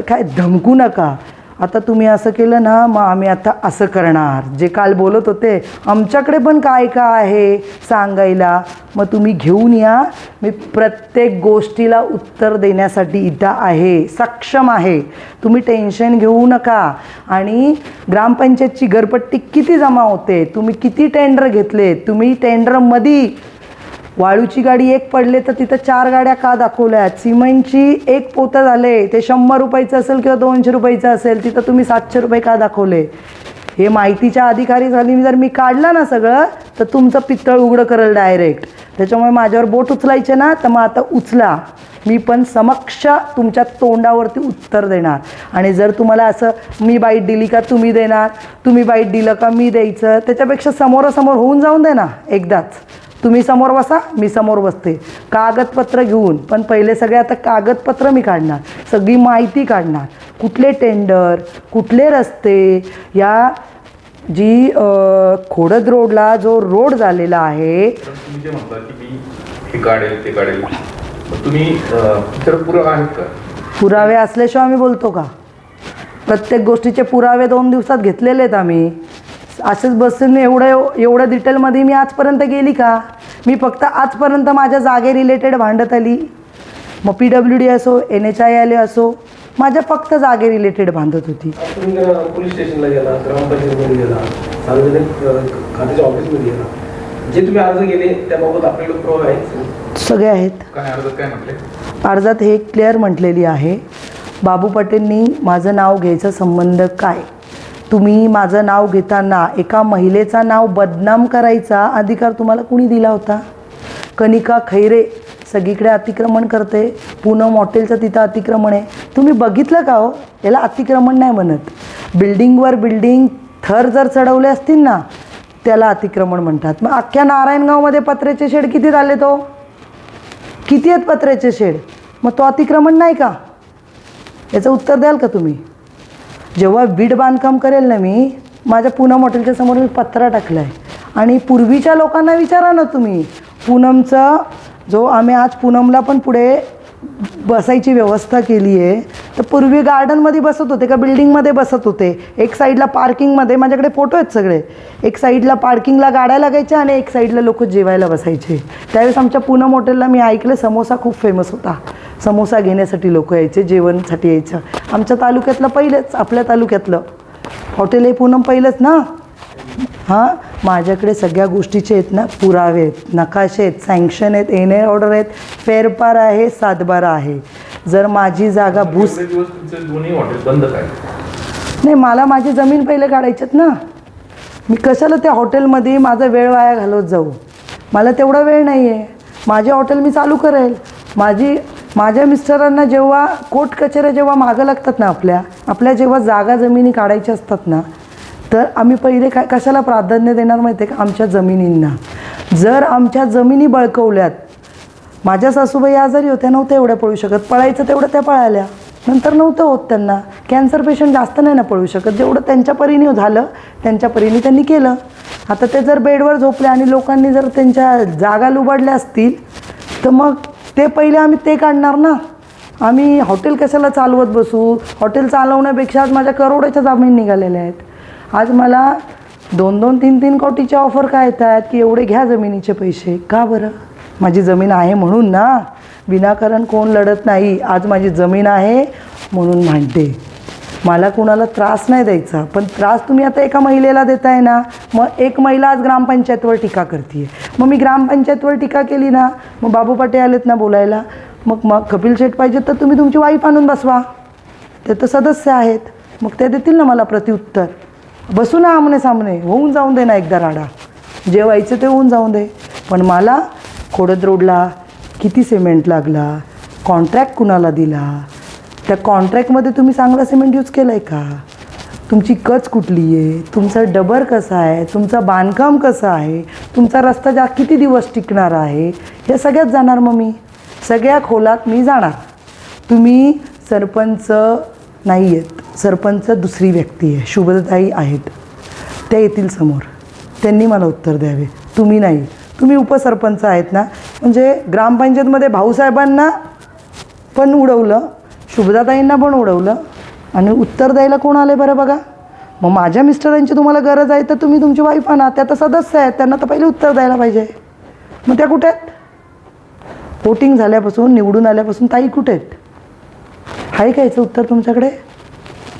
काय धमकू नका. आता तुम्ही असं केलं ना, मग आम्ही आता असं करणार. जे काल बोलत होते आमच्याकडे पण काय काय आहे सांगायला, मग तुम्ही घेऊन या. मी प्रत्येक गोष्टीला उत्तर देण्यासाठी इथं आहे, सक्षम आहे. तुम्ही टेन्शन घेऊ नका. आणि ग्रामपंचायतची घरपट्टी किती जमा होते, तुम्ही किती टेंडर घेतले, तुम्ही टेंडरमध्ये वाळूची गाडी एक पडले तर तिथं 4 गाड्या का दाखवल्यात, सिमेंटची एक पोतं झाले ते 100 रुपयाचं असेल किंवा 200 रुपयाचं असेल, तिथं तुम्ही 700 रुपये का दाखवले? हे माहितीच्या अधिकारी झाली जर मी काढलं ना सगळं, तर तुमचं पित्तळ उघडं करेल डायरेक्ट. त्याच्यामुळे माझ्यावर बोट उचलायचे ना, तर मग आता उचला. मी पण समक्ष तुमच्या तोंडावरती उत्तर देणार. आणि जर तुम्हाला असं मी बाईट दिली का तुम्ही देणार, तुम्ही बाईट दिलं का मी द्यायचं, त्याच्यापेक्षा समोरासमोर होऊन जाऊन दे ना एकदाच. तुम्ही समोर बसा, मी समोर बसते, कागदपत्र घेऊन. पण पहिले सगळे आता कागदपत्र मी काढणार, सगळी माहिती काढणार. कुठले टेंडर, कुठले रस्ते, या जी खोडद रोडला जो रोड झालेला आहे. तुम्ही जे म्हणता की मी हे काढेल ते काढेल, तुम्ही इतर पुरावे आहेत का? पुरावे असल्याशिवाय आम्ही बोलतो का? प्रत्येक गोष्टीचे पुरावे 2 दिवसात घेतलेले आहेत आम्ही. असेच बसून एवढं डिटेलमध्ये मी आजपर्यंत गेली का? मी फक्त आजपर्यंत माझ्या जागे रिलेटेड भांडत आली. मग PWD असो, NHI असो, माझ्या फक्त जागे रिलेटेड भांडत होती. तुम्ही पोलीस स्टेशनला गेला, ग्रामपंचायतीमध्ये गेला, सार्वजनिक खात्याच्या ऑफिसमध्ये गेला, जे तुम्ही अर्ज केले त्याबाबत आपल्याकडे पुरावे आहेत? सगळे आहेत. काय अर्जात काय म्हटले? अर्जात हे क्लिअर म्हटलेली आहे, बाबू पाटीलनी माझं नाव घ्यायचा संबंध काय? तुम्ही माझं नाव घेताना एका महिलेचा नाव बदनाम करायचा अधिकार तुम्हाला कुणी दिला होता? कनिका खैरे सगळीकडे अतिक्रमण करते, पूनम हॉटेलचं तिथं अतिक्रमण आहे. तुम्ही बघितलं का हो? याला अतिक्रमण नाही म्हणत. बिल्डिंगवर बिल्डिंग थर जर चढवले असतील ना, त्याला अतिक्रमण म्हणतात. मग अख्ख्या नारायणगावमध्ये पत्र्याचे शेड किती झाले? तो किती आहेत पत्र्याचे शेड? मग तो अतिक्रमण नाही का? याचं उत्तर द्याल का तुम्ही? जेव्हा वीट बांधकाम करेल ना मी, माझ्या पूनम हॉटेलच्या समोर मी पत्रा टाकला आहे. आणि पूर्वीच्या लोकांना विचारा ना तुम्ही, पूनमचा जो आम्ही आज पूनमला पण पुढे बसायची व्यवस्था केली आहे. तर पूर्वी गार्डनमध्ये बसत होते का बिल्डिंगमध्ये बसत होते? एक साईडला पार्किंगमध्ये, माझ्याकडे फोटो आहेत सगळे, एक साईडला पार्किंगला गाड्या लागायच्या आणि एक साईडला लोक जेवायला बसायचे. त्यावेळेस आमच्या पूनम हॉटेलला मी ऐकलं समोसा खूप फेमस होता. समोसा घेण्यासाठी लोक यायचे, जेवणसाठी यायचं. आमच्या तालुक्यातलं पहिलंच, आपल्या तालुक्यातलं हॉटेल हे पूनम पहिलंच ना. हां, माझ्याकडे सगळ्या गोष्टीचे आहेत ना पुरावे आहेत, नकाशे आहेत, सँक्शन आहेत, एनए ऑर्डर आहेत, फेरफार आहे, सातबारा आहे. जर माझी जागा एवढे दिवस तुमचे दोन्ही हॉटेल बंद काय? नाही, मला माझी जमीन पहिले काढायच्यात ना. मी कशाला त्या हॉटेलमध्ये माझा वेळ वाया घालवत जाऊ? मला तेवढा वेळ नाही आहे. माझे हॉटेल मी चालू करेल. माझ्या मिस्टरांना जेव्हा कोर्ट कचेऱ्या जेव्हा मागं लागतात ना, आपल्या जेव्हा जागा जमिनी काढायच्या असतात ना, तर आम्ही पहिले काय कशाला प्राधान्य देणार माहिती आहे का? आमच्या जमिनींना. जर आमच्या जमिनी बळकवल्यात, माझ्या सासूबाई आजारी होत्या, नव्हत्या एवढ्या पळू शकत, पळायचं तेवढं त्या पळाल्या, नंतर नव्हतं होत त्यांना. कॅन्सर पेशंट जास्त नाही ना पळू शकत, जेवढं त्यांच्या परीने झालं त्यांच्या परीने त्यांनी केलं. आता ते जर बेडवर झोपले आणि लोकांनी जर त्यांच्या जागा लुबाडल्या असतील तर मग ते पहिले आम्ही ते काढणार ना. आम्ही हॉटेल कशाला चालवत बसू? हॉटेल चालवण्यापेक्षा आज माझ्या करोडोच्या जमीन निघालेल्या आहेत. आज मला 2-2, 3-3 कोटीच्या ऑफर काय येतात की एवढे घ्या जमिनीचे पैसे. का बरं? माझी जमीन आहे म्हणून ना. विनाकारण कोण लढत नाही. आज माझी जमीन आहे म्हणून मांडते. मला कुणाला त्रास नाही द्यायचा. पण त्रास तुम्ही आता एका महिलेला देताय ना. मग एक महिला आज ग्रामपंचायतवर टीका करते. मग मी ग्रामपंचायतवर टीका केली ना, मग बाबू पाटे आलेत ना बोलायला, मग कपिल शेठ पाहिजेत तर तुम्ही तुमची वाईफ आणून बसवा. ते तर सदस्य आहेत, मग ते देतील ना मला प्रत्युत्तर. बसू ना आमने सामने, होऊन जाऊन दे ना एकदा राडा. जे व्हायचं ते होऊन जाऊन दे. पण मला खोडद रोडला किती सिमेंट लागला, कॉन्ट्रॅक्ट कुणाला दिला, त्या कॉन्ट्रॅक्टमध्ये तुम्ही चांगला सिमेंट यूज केलं आहे का, तुमची कच कुठली आहे, तुमचा डबर कसा आहे, तुमचं बांधकाम कसं आहे, तुमचा रस्ता किती दिवस टिकणार आहे, हे सगळ्यात जाणार. मग मी सगळ्या खोलात मी जाणार. तुम्ही सरपंच नाही आहेत, सरपंच दुसरी व्यक्ती आहे, शुभदाताई आहेत, त्या येतील समोर, त्यांनी मला उत्तर द्यावे. तुम्ही नाही. तुम्ही उपसरपंच आहेत ना. म्हणजे ग्रामपंचायतमध्ये भाऊसाहेबांना पण उडवलं, शुभदाताईंना पण उडवलं, आणि उत्तर द्यायला कोण आले बरं बघा. मग माझ्या मिस्टरांची तुम्हाला गरज आहे तर तुम्ही तुमची वाईफ आणा. त्या तर सदस्य आहेत, त्यांना तर पहिले उत्तर द्यायला पाहिजे. मग त्या कुठे आहेत? वोटिंग झाल्यापासून, निवडून आल्यापासून ताई कुठे आहेत? आहे का याचं उत्तर तुमच्याकडे?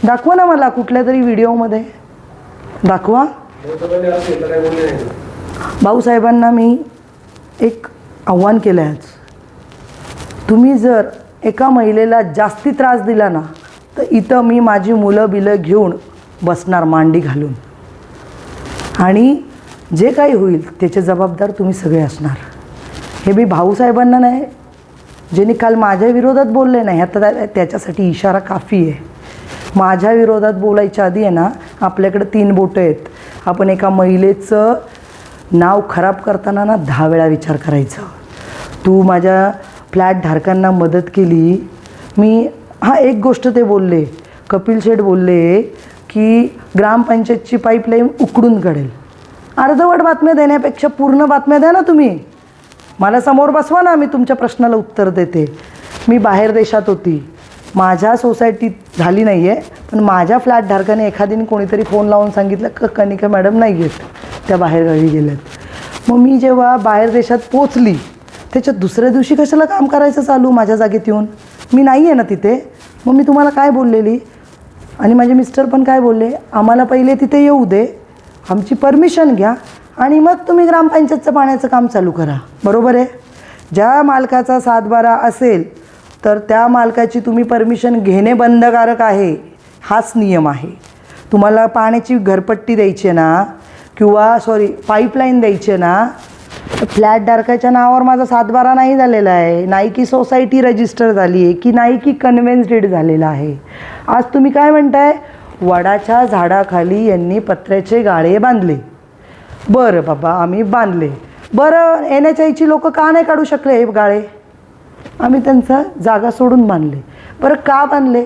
दाखवा ना मला कुठल्या तरी व्हिडिओमध्ये दाखवा. भाऊसाहेबांना मी एक आव्हान केलं आहे आज. तुम्ही जर एका महिलेला जास्ती त्रास दिला ना तर इथं मी माझी मुलं बिलं घेऊन बसणार मांडी घालून, आणि जे काही होईल त्याचे जबाबदार तुम्ही सगळे असणार. हे मी भाऊसाहेबांना नाही, ज्यांनी काल माझ्या विरोधात बोलले नाही, आता त्याच्यासाठी इशारा काफी आहे. माझ्या विरोधात बोलायच्या आधी आहे ना, आपल्याकडे 3 बोटं आहेत. आपण एका महिलेचं नाव खराब करताना ना 10 वेळा विचार करायचा. तू माझ्या फ्लॅट धारकांना मदत केली. मी एक गोष्ट ते बोलले, कपिल शेठ बोलले की ग्रामपंचायतची पाईपलाईन उकडून काढेल. अर्धवट बातम्या देण्यापेक्षा पूर्ण बातम्या द्या ना तुम्ही. मला समोर बसवा ना, मी तुमच्या प्रश्नाला उत्तर देते. मी बाहेर देशात होती, माझ्या सोसायटीत झाली नाही आहे, पण माझ्या फ्लॅट धारकाने एखादीने कोणीतरी फोन लावून सांगितलं की कनिका मॅडम नाही घेत, त्या बाहेरगावी गेल्यात. मग मी जेव्हा बाहेर देशात पोचली त्याच्या दुसऱ्या दिवशी कशाला काम करायचं चालू माझ्या जागेत येऊन? मी नाही आहे ना तिथे. मग मी तुम्हाला काय बोललेली, आणि माझे मिस्टर पण काय बोलले, आम्हाला पहिले तिथे येऊ दे, आमची परमिशन घ्या, आणि मग तुम्ही ग्रामपंचायतचं पाण्याचं काम चालू करा. बरोबर आहे. ज्या मालकाचा 7/12 असेल तर त्या मालकाची तुम्ही परमिशन घेणे बंधकारक आहे. हाच नियम आहे. तुम्हाला पाण्याची घरपट्टी द्यायची ना, किंवा पाईपलाईन द्यायची ना, फ्लॅट धारकाच्या नावावर माझा 7/12 नाही झालेला आहे, नाही की सोसायटी रजिस्टर झाली आहे, की नाही की कन्व्हेन्स डीड झालेला आहे. आज तुम्ही काय म्हणताय, वडाच्या झाडाखाली यांनी पत्र्याचे गाळे बांधले. बरं बाबा, आम्ही बांधले. बरं, NHIची लोक का नाही काढू शकले हे गाळे? आम्ही त्यांचा जागा सोडून बांधले. बरं, का बांधले?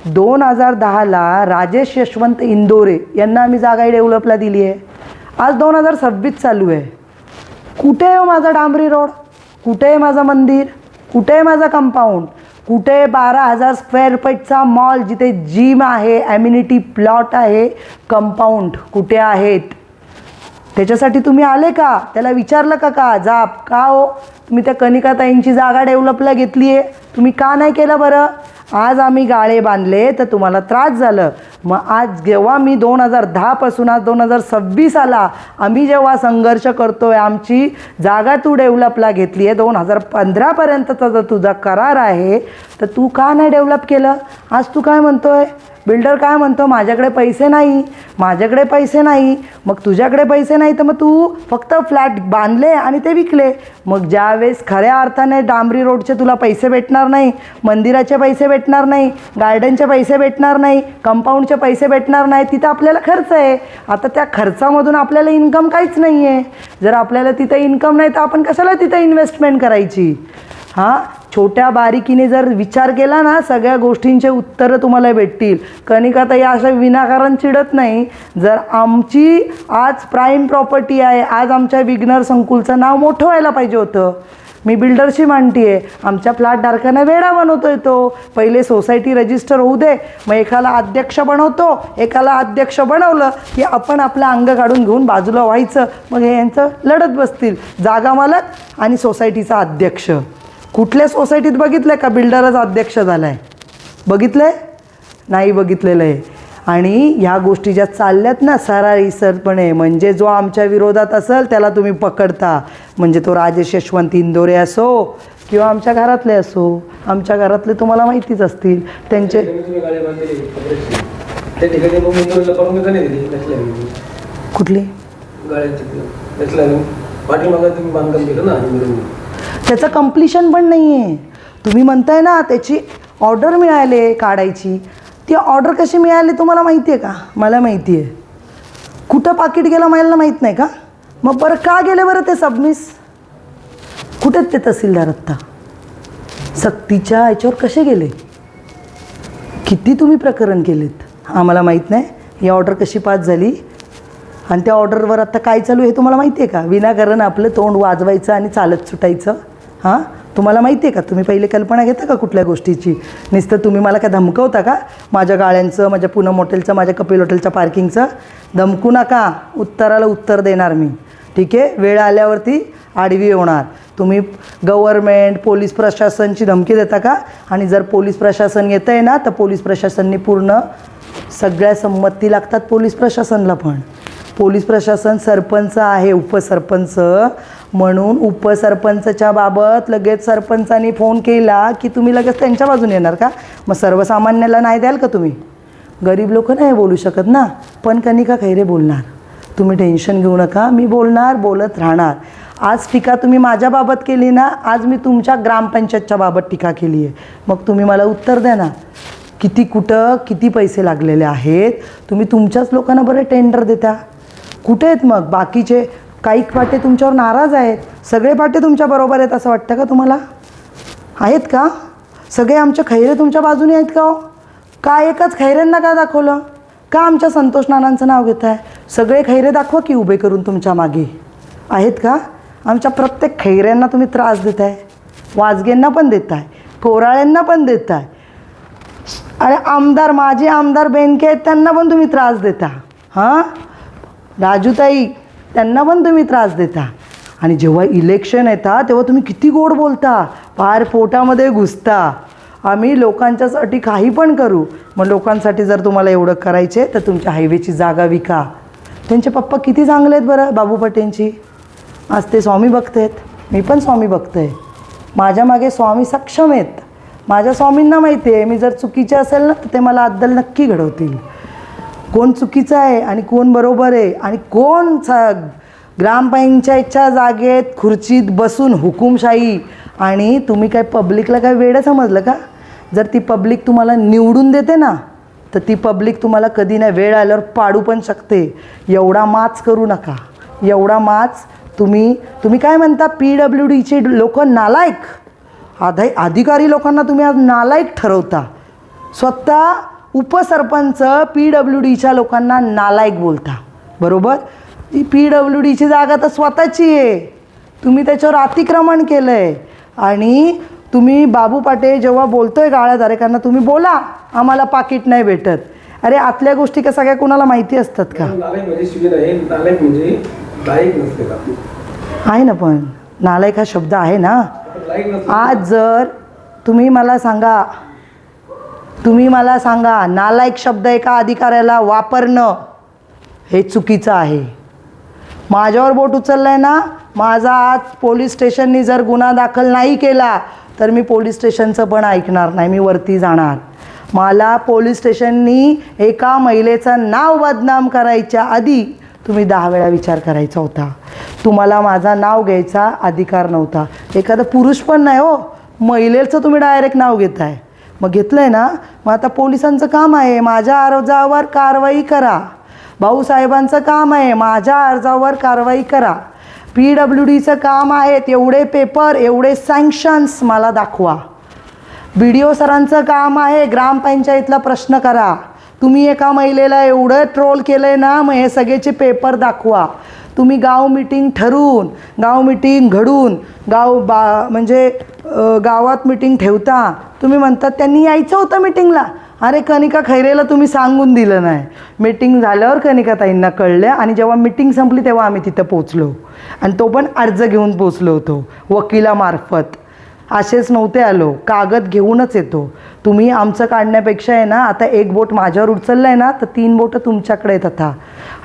2010ला राजेश यशवंत इंदोरे यांना आम्ही जागा डेव्हलपला दिली आहे. आज 2026 चालू आहे. कुठे आहे माझा डांबरी रोड? कुठे आहे माझं मंदिर? कुठे आहे माझा कंपाऊंड? कुठे 12,000 स्क्वेअर फीटचा मॉल, जिथे जिम आहे, ॲम्युनिटी प्लॉट आहे, कंपाऊंड कुठे आहेत? त्याच्यासाठी तुम्ही आले का? त्याला विचारलं का जाप का हो तुम्ही त्या कनिकाताईंची जागा डेव्हलपला घेतली आहे, तुम्ही का नाही केलं बरं? आज आम्ही गाळे बांधले तर तुम्हाला त्रास झालं. मग आज जेव्हा मी 2010 पासून आज 2026 आला, आम्ही जेव्हा संघर्ष करतोय, आमची जागा तू डेव्हलपला घेतली आहे, 2015पर्यंतचा जर तुझा करार आहे तर तू का नाही डेव्हलप केलं? आज तू काय म्हणतोय? बिल्डर काय म्हणतो? माझ्याकडे पैसे नाही, माझ्याकडे पैसे नाही. मग तुझ्याकडे पैसे नाही तर मग तू फक्त फ्लॅट बांधले आणि ते विकले. मग ज्यावेळेस खऱ्या अर्थाने डांबरी रोडचे तुला पैसे भेटणार नाही, मंदिराचे पैसे भेटणार नाही, गार्डनचे पैसे भेटणार नाही, कंपाऊंडचे पैसे भेटणार नाही, तिथं आपल्याला खर्च आहे. आता त्या खर्चामधून आपल्याला इन्कम काहीच नाही आहे. जर आपल्याला तिथं इन्कम नाही तर आपण कशाला तिथं इन्व्हेस्टमेंट करायची? हां, छोट्या बारीकीने जर विचार केला ना, सगळ्या गोष्टींचे उत्तरं तुम्हाला भेटतील. कनिकाताई अशा विनाकारण चिडत नाही. जर आमची आज प्राईम प्रॉपर्टी आहे, आज आमच्या विग्नर संकुलचं नाव मोठं व्हायला पाहिजे होतं. मी बिल्डरशी मांडती आहे, आमच्या फ्लॅटधारकांना वेडा बनवतोय तो. पहिले सोसायटी रजिस्टर होऊ दे, मग एकाला अध्यक्ष बनवतो, एकाला अध्यक्ष बनवलं की आपण आपलं अंग काढून घेऊन बाजूला व्हायचं. मग हे यांचं लढत बसतील, जागा मालक आणि सोसायटीचा अध्यक्ष. कुठल्या सोसायटीत बघितलं आहे का बिल्डरच अध्यक्ष झाला आहे? बघितलं आहे? नाही बघितलेलं आहे. आणि ह्या गोष्टी ज्या चालल्यात ना सराईसरपणे, म्हणजे जो आमच्या विरोधात असेल त्याला तुम्ही पकडता. म्हणजे तो राजेश यशवंत इंदोरे असो किंवा आमच्या घरातले असो, आमच्या घरातले तुम्हाला माहितीच असतील. त्यांचे कुठली त्याचं कंप्लिशन पण नाही आहे. तुम्ही म्हणताय ना त्याची ऑर्डर मिळाली काढायची, ती ऑर्डर कशी मिळाली तुम्हाला माहिती आहे का? मला माहिती आहे. कुठं पाकिट गेलं मला माहीत नाही का? मग बरं का गेले बरं ते सबमिस? कुठे ते तहसीलदार आत्ता सक्तीच्या याच्यावर कसे गेले? किती तुम्ही प्रकरण केलेत आम्हाला माहीत नाही. ही ऑर्डर कशी पास झाली आणि त्या ऑर्डरवर आत्ता काय चालू आहे तुम्हाला माहिती आहे का? विनाकारण आपलं तोंड वाजवायचं आणि चालत सुटायचं. हां, तुम्हाला माहिती आहे का? तुम्ही पहिले कल्पना घेता का कुठल्या गोष्टीची? नुसतं तुम्ही मला काय धमकवता का? माझ्या गाळ्यांचं, माझ्या पूनम हॉटेलचं, माझ्या कपिल हॉटेलच्या पार्किंगचं? धमकू नका, उत्तराला उत्तर देणार मी. ठीक आहे, वेळ आल्यावरती आडवी होणार. तुम्ही गव्हर्मेंट, पोलीस प्रशासनची धमकी देता का? आणि जर पोलीस प्रशासन येतं आहे ना तर पोलीस प्रशासनने पूर्ण सगळ्या संमती लागतात पोलीस प्रशासनला पण. पोलीस प्रशासन सरपंच आहे, उपसरपंच, म्हणून उपसरपंचच्या बाबत लगेच सरपंचांनी फोन केला की तुम्ही लगेच त्यांच्या बाजूने येणार का? मग सर्वसामान्याला नाही द्याल का तुम्ही? गरीब लोक नाही बोलू शकत ना, पण कनिका खैरे बोलणार. तुम्ही टेन्शन घेऊ नका, मी बोलणार, बोलत राहणार. आज टीका तुम्ही माझ्याबाबत केली ना, आज मी तुमच्या ग्रामपंचायतच्या बाबत टीका केली आहे. मग तुम्ही मला उत्तर द्या ना, किती कुठं किती पैसे लागलेले आहेत? तुम्ही तुमच्याच लोकांना बरं टेंडर देता. कुठे आहेत मग बाकीचे? काही पाटे तुमच्यावर नाराज आहेत, सगळे पाटे तुमच्या बरोबर आहेत असं वाटतं का तुम्हाला? आहेत का सगळे आमचे खैरे तुमच्या बाजूने आहेत का? का एकच खैरेंना का दाखवलं? का आमच्या संतोष नानांचं नाव घेत आहे? सगळे खैरे दाखवा की उभे करून तुमच्या मागे आहेत का? आमच्या प्रत्येक खैऱ्यांना तुम्ही त्रास देत आहे, वाजगेंना पण देत आहे, कोराळ्यांना पण देत आहे. अरे आमदार, माझे आमदार बेनके आहेत, त्यांना पण तुम्ही त्रास देता. हां, राजूताई, त्यांना पण तुम्ही त्रास देता. आणि जेव्हा इलेक्शन येतात तेव्हा तुम्ही किती गोड बोलता, पार पोटामध्ये घुसता. आम्ही लोकांच्यासाठी काही पण करू. मग लोकांसाठी जर तुम्हाला एवढं करायचे तर तुमच्या हायवेची जागा विका. त्यांचे पप्पा किती चांगले आहेत बरं, बाबू पटेंची. आज ते स्वामी भक्त आहेत, मी पण स्वामी भक्त आहे. माझ्या मागे स्वामी सक्षम आहेत. माझ्या स्वामींना माहिती आहे मी जर चुकीचे असेल ना तर ते मला अद्दल नक्की घडवतील. कोण चुकीचं आहे आणि कोण बरोबर आहे आणि कोण ग्रामपंचायतच्या जागेत खुर्चीत बसून हुकुमशाही. आणि तुम्ही काय पब्लिकला काय वेडं समजलं का? जर ती पब्लिक तुम्हाला निवडून देते ना तर ती पब्लिक तुम्हाला कधी ना वेळ आल्यावर पाडू पण शकते. एवढा माच करू नका, एवढा माच. तुम्ही काय म्हणता, PWDचे लोक नालायक, अधिकारी लोकांना तुम्ही आज नालायक ठरवता. स्वतः उपसरपंच PWDच्या लोकांना नालायक बोलता. बरोबर, ती PWDची जागा तर स्वतःची आहे, तुम्ही त्याच्यावर अतिक्रमण केलं आहे. आणि तुम्ही बाबू पाटे जेव्हा बोलतोय गाळ्याधारकांना तुम्ही बोला आम्हाला पाकिट नाही भेटत. अरे आतल्या गोष्टी का सगळ्या कोणाला माहिती असतात का? नालायक म्हणजे शिवीर आहे, नालायक म्हणजे लायक नसलेला. आहे ना, पण नालायक हा शब्द आहे ना. लायक नसलेला. आज जर तुम्ही मला सांगा नालायक शब्द एका अधिकाऱ्याला वापरणं हे चुकीचं आहे. माझ्यावर बोट उचललं आहे ना, माझा आज पोलीस स्टेशननी जर गुन्हा दाखल नाही केला तर मी पोलीस स्टेशनचं पण ऐकणार नाही, मी वरती जाणार. मला पोलीस स्टेशननी एका महिलेचं नाव बदनाम करायच्या आधी तुम्ही 10 वेळा विचार करायचा होता. तुम्हाला माझं नाव घ्यायचा अधिकार नव्हता. एखादा पुरुष पण नाही हो, महिलेचं तुम्ही डायरेक्ट नाव घेताय. मग घेतलं आहे ना, मग आता पोलिसांचं काम आहे माझ्या अर्जावर कारवाई करा. भाऊसाहेबांचं काम आहे माझ्या अर्जावर कारवाई करा. PWDचं काम आहे एवढे पेपर एवढे सँक्शन्स मला दाखवा. BDO सरांचं काम आहे ग्रामपंचायतला प्रश्न करा. तुम्ही एका महिलेला एवढं ट्रोल केलं आहे ना, मग हे सगळेचे पेपर दाखवा. तुम्ही गाव मिटिंग ठरवून गाव मिटिंग घडून म्हणजे गावात मिटिंग ठेवता. तुम्ही म्हणतात त्यांनी यायचं होतं मिटिंगला. अरे कनिका खैरेला तुम्ही सांगून दिलं नाही. मीटिंग झाल्यावर कनिकाताईंना कळलं आणि जेव्हा मीटिंग संपली तेव्हा आम्ही तिथं पोचलो आणि तो पण अर्ज घेऊन पोचलो होतो वकिलामार्फत. असेच नव्हते आलो, कागद घेऊनच येतो. तुम्ही आमचं काढण्यापेक्षा आहे ना, आता एक बोट माझ्यावर उचललं आहे ना तर 3 बोटं तुमच्याकडे आहेत आता.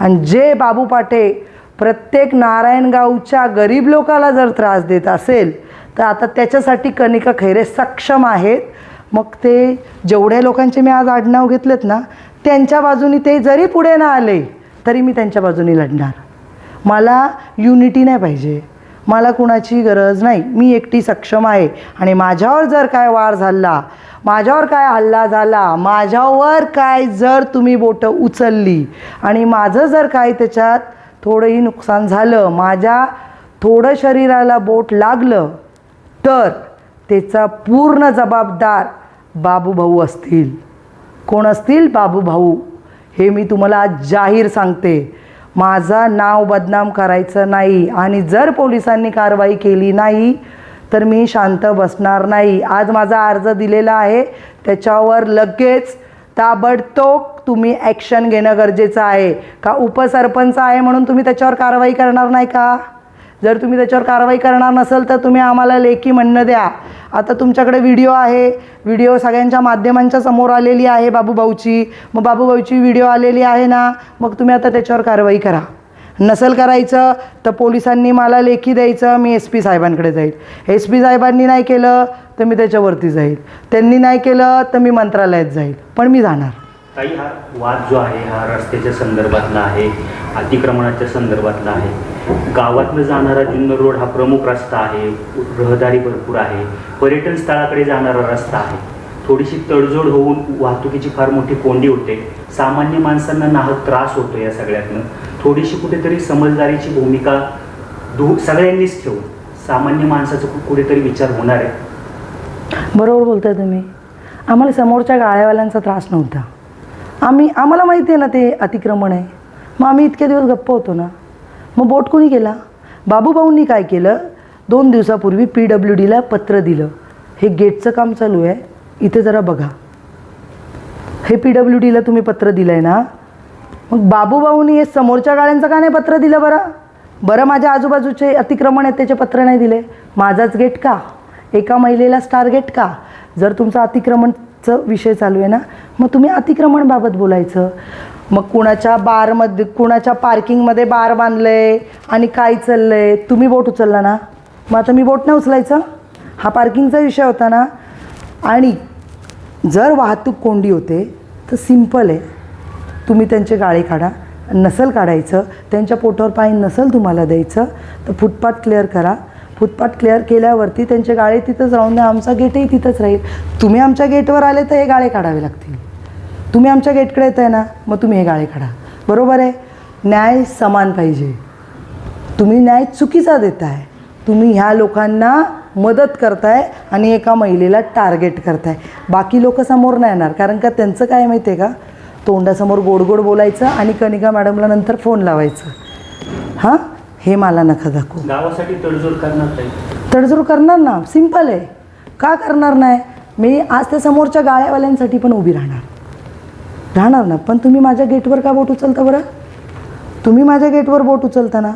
आणि जे बाबू पाटे प्रत्येक नारायणगावच्या गरीब लोकाला जर त्रास देत असेल तर आता त्याच्यासाठी कनिका खैरे सक्षम आहेत. मग ते जेवढ्या लोकांचे मी आज आडनाव घेतलेत ना, त्यांच्या बाजूनी ते जरी पुढे ना आले तरी मी त्यांच्या बाजूनी लढणार. मला युनिटी नाही पाहिजे, मला कुणाची गरज नाही. मी एकटी सक्षम आहे आणि माझ्यावर जर काय वार झाला, माझ्यावर काय हल्ला झाला, माझ्यावर काय जर तुम्ही बोटं उचलली आणि माझं जर काय त्याच्यात थोडंही नुकसान झालं, माझ्या थोडं शरीराला बोट लागलं तर त्याचा पूर्ण जबाबदार बाबूभाऊ असतील. कोण असतील? बाबूभाऊ. हे मी तुम्हाला आज जाहीर सांगते. माझं नाव बदनाम करायचं नाही आणि जर पोलिसांनी कारवाई केली नाही तर मी शांत बसणार नाही. आज माझा अर्ज दिलेला आहे, त्याच्यावर लगेच ताबडतोब तुम्ही ॲक्शन घेणं गरजेचं आहे. का उपसरपंच आहे म्हणून तुम्ही त्याच्यावर कारवाई करणार नाही का? जर तुम्ही त्याच्यावर कारवाई करणार नसेल तर तुम्ही आम्हाला लेखी म्हणणं द्या. आता तुमच्याकडे व्हिडिओ आहे, व्हिडिओ सगळ्यांच्या माध्यमांच्या समोर आलेली आहे बाबूभाऊची. मग बाबूभाऊची व्हिडिओ आलेली आहे ना, मग तुम्ही आता त्याच्यावर कारवाई करा. नसेल करायचं तर पोलिसांनी मला लेखी द्यायचं, मी SP साहेबांकडे जाईल. SP साहेबांनी नाही केलं तर मी त्याच्यावरती जाईल. त्यांनी नाही केलं तर मी मंत्रालयात जाईल, पण मी जाणार. काही हा वाद जो आहे हा रस्त्याच्या संदर्भातला आहे, अतिक्रमणाच्या संदर्भातला आहे. गावातनं जाणारा जुन्नर रोड हा प्रमुख रस्ता आहे, रहदारी भरपूर आहे, पर्यटन स्थळाकडे जाणारा रस्ता आहे. थोडीशी तडजोड होऊन वाहतुकीची फार मोठी कोंडी होते. सामान्य माणसांना नाहक त्रास होतो या सगळ्यातनं. थोडीशी कुठेतरी समजदारीची भूमिका सगळ्यांनीच ठेवून सामान्य माणसाचा कुठेतरी विचार होणार आहे. बरोबर बोलताय तुम्ही. आम्हाला समोरच्या गाळ्यावाल्यांचा त्रास नव्हता. आम्हाला माहिती आहे ना ते अतिक्रमण आहे, मग आम्ही इतके दिवस गप्प होतो ना. मग बोट कोणी केला? बाबूभाऊंनी काय केलं, 2 दिवसापूर्वी PWDला पत्र दिलं. हे गेटचं काम चालू आहे, इथे जरा बघा. हे PWDला तुम्ही पत्र दिलं आहे ना, मग बाबूभाऊंनी हे समोरच्या गाड्यांचं का नाही पत्र दिलं बरं? माझ्या आजूबाजूचे अतिक्रमण आहेत त्याचे पत्र नाही दिले. माझाच गेट का? एका महिलेलाच टार्गेट का? जर तुमचं अतिक्रमणचं विषय चालू आहे ना, मग तुम्ही अतिक्रमणबाबत बोलायचं. मग कुणाच्या बारमध्ये, कुणाच्या पार्किंगमध्ये बार बांधलं आहे आणि काय चाललं आहे, तुम्ही बोट उचलला ना, मग आता मी बोट नाही उचलायचं? हा पार्किंगचा विषय होता ना. आणि जर वाहतूक कोंडी होते तर सिंपल आहे, तुम्ही त्यांचे गाळे काढा. नसेल काढायचं, त्यांच्या पोटावर पाणी नसेल तुम्हाला द्यायचं तर फुटपाथ क्लिअर करा. फुटपाथ क्लिअर केल्यावरती त्यांचे गाळे तिथंच राहून द्या, आमचा गेटही तिथंच राहील. तुम्ही आमच्या गेटवर आले तर हे गाळे काढावे लागतील. तुम्ही आमच्या गेटकडे येत आहे ना, मग तुम्ही हे गाळे काढा. बरोबर आहे? न्याय समान पाहिजे. तुम्ही न्याय चुकीचा देताय. तुम्ही ह्या लोकांना मदत करताय आणि एका महिलेला टार्गेट करताय. बाकी लोक समोर नाही येणार, कारण का त्यांचं काय माहिती आहे का, तोंडासमोर गोड गोड बोलायचं आणि कनिका मॅडमला नंतर फोन लावायचं. हां, हे मला नका दाखवू. गावासाठी तडजोड करणार नाही. तडजोड करणार ना, सिंपल आहे. का करणार नाही? मी आज त्या समोरच्या गाळ्यावाल्यांसाठी पण उभी राहणार ना. पण तुम्ही माझ्या गेटवर का बोट उचलता बरं? तुम्ही माझ्या गेटवर बोट उचलता ना,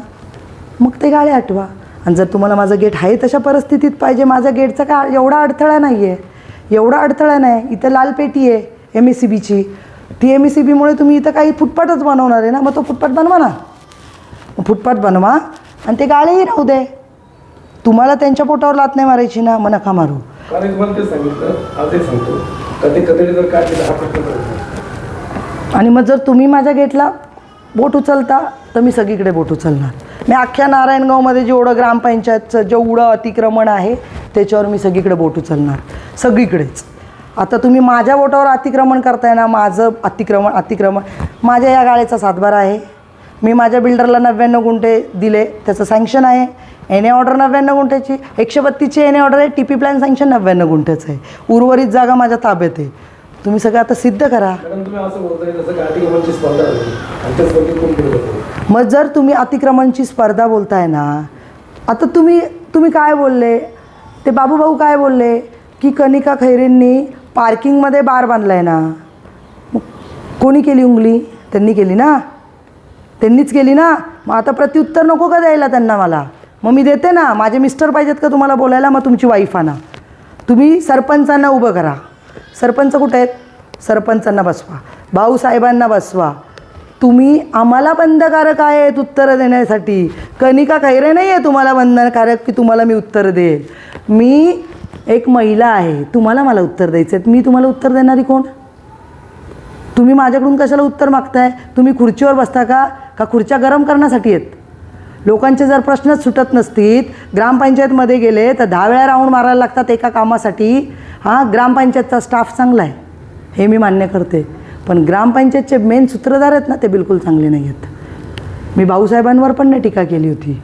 मग ते गाळे हटवा. आणि जर तुम्हाला माझं गेट आहे तशा परिस्थितीत पाहिजे, माझ्या गेटचा काय एवढा अडथळा नाही आहे, एवढा अडथळा नाही. इथं लाल पेटी आहे MECBची, ती MECBमुळे तुम्ही इथं काही फुटपाथच बनवणार आहे ना, मग तो फुटपाथ बनवा ना. फुटपाथ बनवा आणि ते गाळेही राहू दे. तुम्हाला त्यांच्या पोटावर लात नाही मारायची ना, मग नका मारू. कारण तुम्हाला तेच सांगितलं, आजही सांगतो, कधी जर काय केलं हा प्रश्न पडतो. आणि मग जर तुम्ही माझ्या गेटला बोट उचलता तर मी सगळीकडे बोट उचलणार. मी अख्ख्या नारायणगावमध्ये जेवढं ग्रामपंचायतचं जेवढं अतिक्रमण आहे त्याच्यावर मी सगळीकडे बोट उचलणार, सगळीकडेच. आता तुम्ही माझ्या बोटावर अतिक्रमण करताय ना, माझं अतिक्रमण माझ्या या गाळ्याचा सातबारा आहे. मी माझ्या बिल्डरला 99 गुंठे दिले, त्याचं सँक्शन आहे. NA ऑर्डर 99 गुंठ्याची, 132ची NA ऑर्डर आहे. TP प्लॅन सँक्शन 99 गुंठ्याचं आहे. उर्वरित जागा माझ्या ताब्यात आहे. तुम्ही सगळं आता सिद्ध करा. मॅडम तुम्ही असं बोलताय जसं की अतिक्रमणची स्पर्धा होती आणि त्या स्पर्धेत कोण केलं होतं? मग जर तुम्ही अतिक्रमणची स्पर्धा बोलताय ना, आता तुम्ही काय बोलले, ते बाबूभाऊ काय बोलले की कनिका खैरेंनी पार्किंगमध्ये बार बांधला आहे ना. मग कोणी केली उंगली? त्यांनी केली ना, त्यांनीच केली ना. मग आता प्रत्युत्तर नको का द्यायला त्यांना मला? मग मी देते ना. माझे मिस्टर पाहिजेत का तुम्हाला बोलायला? मग तुमची वाईफ आणा. तुम्ही सरपंचांना उभं करा. सरपंच कुठे आहेत? सरपंचांना बसवा, भाऊसाहेबांना बसवा. तुम्ही आम्हाला बंधनकारक आहेत उत्तरं देण्यासाठी. कनिका खैरे नाही आहे तुम्हाला बंधनकारक की तुम्हाला मी उत्तर देईल. मी एक महिला आहे, तुम्हाला मला उत्तर द्यायचं आहे. मी तुम्हाला उत्तर देणारी कोण? तुम्ही माझ्याकडून कशाला उत्तर मागताय? तुम्ही खुर्चीवर बसता का खुर्च्या गरम करण्यासाठी आहेत? लोकांचे जर प्रश्नच सुटत नसतील, ग्रामपंचायतमध्ये गेले तर 10 वेळा राऊंड मारायला लागतात एका कामासाठी. ग्रामपंचायतचा स्टाफ चांगला आहे हे मी मान्य करते, पण ग्रामपंचायतचे मेन सूत्रधार आहेत ना, ते बिलकुल चांगले नाही आहेत. मी भाऊसाहेबांवर पण नाही टीका केली होती.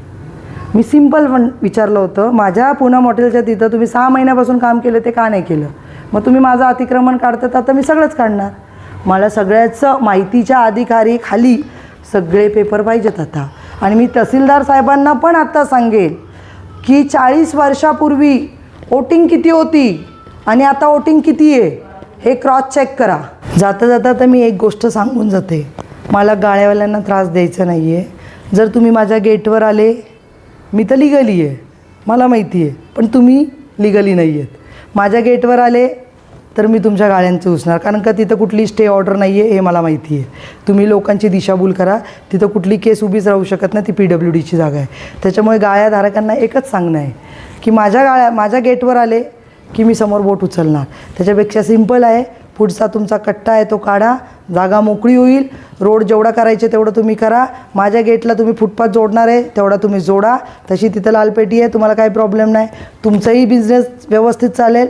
मी सिम्पल पण विचारलं होतं, माझ्या पूनम हॉटेलच्या तिथं तुम्ही 6 महिन्यापासून काम केलं, ते का नाही केलं? मग तुम्ही माझं अतिक्रमण काढतात, आता मी सगळंच काढणार. मला सगळ्याचं माहितीच्या अधिकारी खाली सगळे पेपर पाहिजेत आता. आणि मी तहसीलदार साहेबांना पण आता सांगेल की 40 वर्षापूर्वी वोटिंग किती होती आणि आता वोटिंग किती आहे हे क्रॉस चेक करा. जाता जाता तर मी एक गोष्ट सांगून जाते, मला गाळ्यावाल्यांना त्रास द्यायचा नाही आहे. जर तुम्ही माझ्या गेटवर आले, मी तर लिगली आहे, मला माहिती आहे, पण तुम्ही लिगली नाही आहेत. माझ्या गेटवर आले तर मी तुमच्या गाळ्यांचं उचणार, कारण का तिथं कुठली स्टे ऑर्डर नाही आहे हे मला माहिती आहे. तुम्ही लोकांची दिशाभूल करा, तिथं कुठली केस उभीच राहू शकत नाही, ती PWDची जागा आहे. त्याच्यामुळे गाळ्याधारकांना एकच सांगणं आहे की माझ्या गेटवर आले की मी समोर बोट उचलणार. त्याच्यापेक्षा सिंपल आहे, पुढचा तुमचा कट्टा आहे तो काढा, जागा मोकळी होईल. रोड जेवढा करायचे तेवढं तुम्ही करा. माझ्या गेटला तुम्ही फुटपाथ जोडणार आहे तेवढा तुम्ही जोडा. तशी तिथं लालपेटी आहे, तुम्हाला काही प्रॉब्लेम नाही. तुमचाही बिझनेस व्यवस्थित चालेल,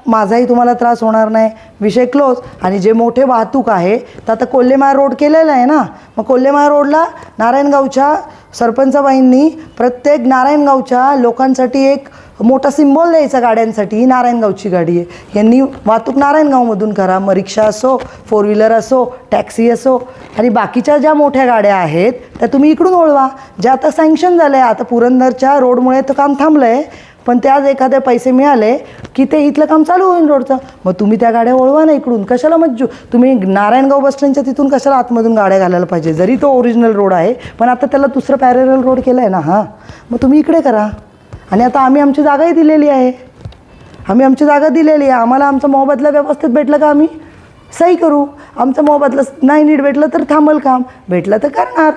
माझाही तुम्हाला त्रास होणार नाही. विषय क्लोज. आणि जे मोठे वाहतूक आहे तर आता कोल्हेमाळ रोड केलेला आहे ना, मग कोल्हेमाळ रोडला नारायणगावच्या सरपंचबाईंनी प्रत्येक नारायणगावच्या लोकांसाठी एक मोठा सिम्बॉल द्यायचा गाड्यांसाठी. ही नारायणगावची गाडी आहे, यांनी वाहतूक नारायणगावमधून करा. मग रिक्षा असो, 4 व्हीलर असो, टॅक्सी असो. आणि बाकीच्या ज्या मोठ्या गाड्या आहेत त्या तुम्ही इकडून वळवा. ज्या आता सँक्शन झालं आहे, आता पुरंदरच्या रोडमुळे तर काम थांबलं आहे, पण त्याच एखादे पैसे मिळाले की ते इथलं काम चालू होईल रोडचं. मग तुम्ही त्या गाड्या वळवा ना इकडून. कशाला मग तुम्ही नारायणगाव बसस्टँडच्या तिथून कशाला आतमधून गाड्या घालायला पाहिजे? जरी तो ओरिजिनल रोड आहे, पण आता त्याला दुसरं पॅरेलल रोड केलं आहे ना. मग तुम्ही इकडे करा. आणि आता आम्ही आमची जागाही दिलेली आहे, आमची जागा दिलेली आहे. आम्हाला आमचा मोबदला व्यवस्थित भेटलं का आम्ही सही करू. आमचा मोबदला नाही नीट भेटलं तर थांबल काम, भेटलं तर करणार.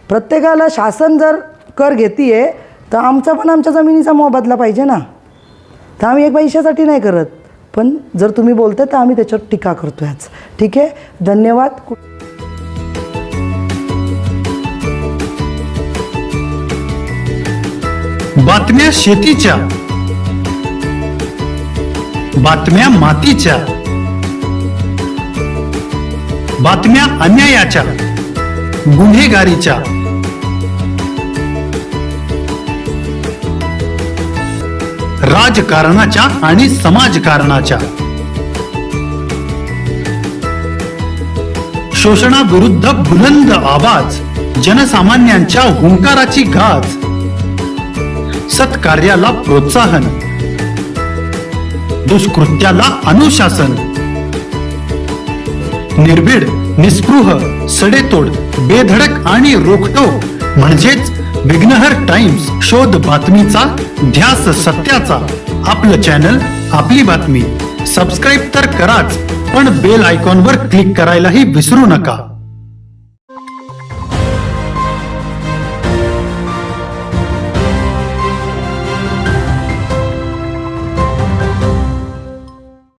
प्रत्येकाला शासन जर कर घेते तर आमचा पण आमच्या जमिनीचा मोबदला पाहिजे ना. तर आम्ही एक पैशासाठी नाही करत, पण जर तुम्ही बोलताय तर आम्ही त्याच्यावर टीका करतो आज. ठीक आहे, धन्यवाद. बातम्या शेतीच्या, बातम्या मातीच्या, बातम्या अन्यायाच्या, गुन्हेगारीच्या, राजकारणाच्या आणि समाजकारणाच्या, शोषणाविरुद्ध बुलंद आवाज, जनसामान्यांच्या हुंकाराची गाज, सत्कार्याला प्रोत्साहन, दुष्कृत्याला अनुशासन. निर्भीड, निस्पृह, सडेतोड, बेधडक आणि रोखटोक म्हणजेच विघ्नहर टाइम्स. शोध बातमीचा, ध्यास सत्याचा. आपलं चॅनल, आपली बातमी. सबस्क्राईब तर कराच, पण बेल आयकॉनवर क्लिक करायलाही विसरू नका.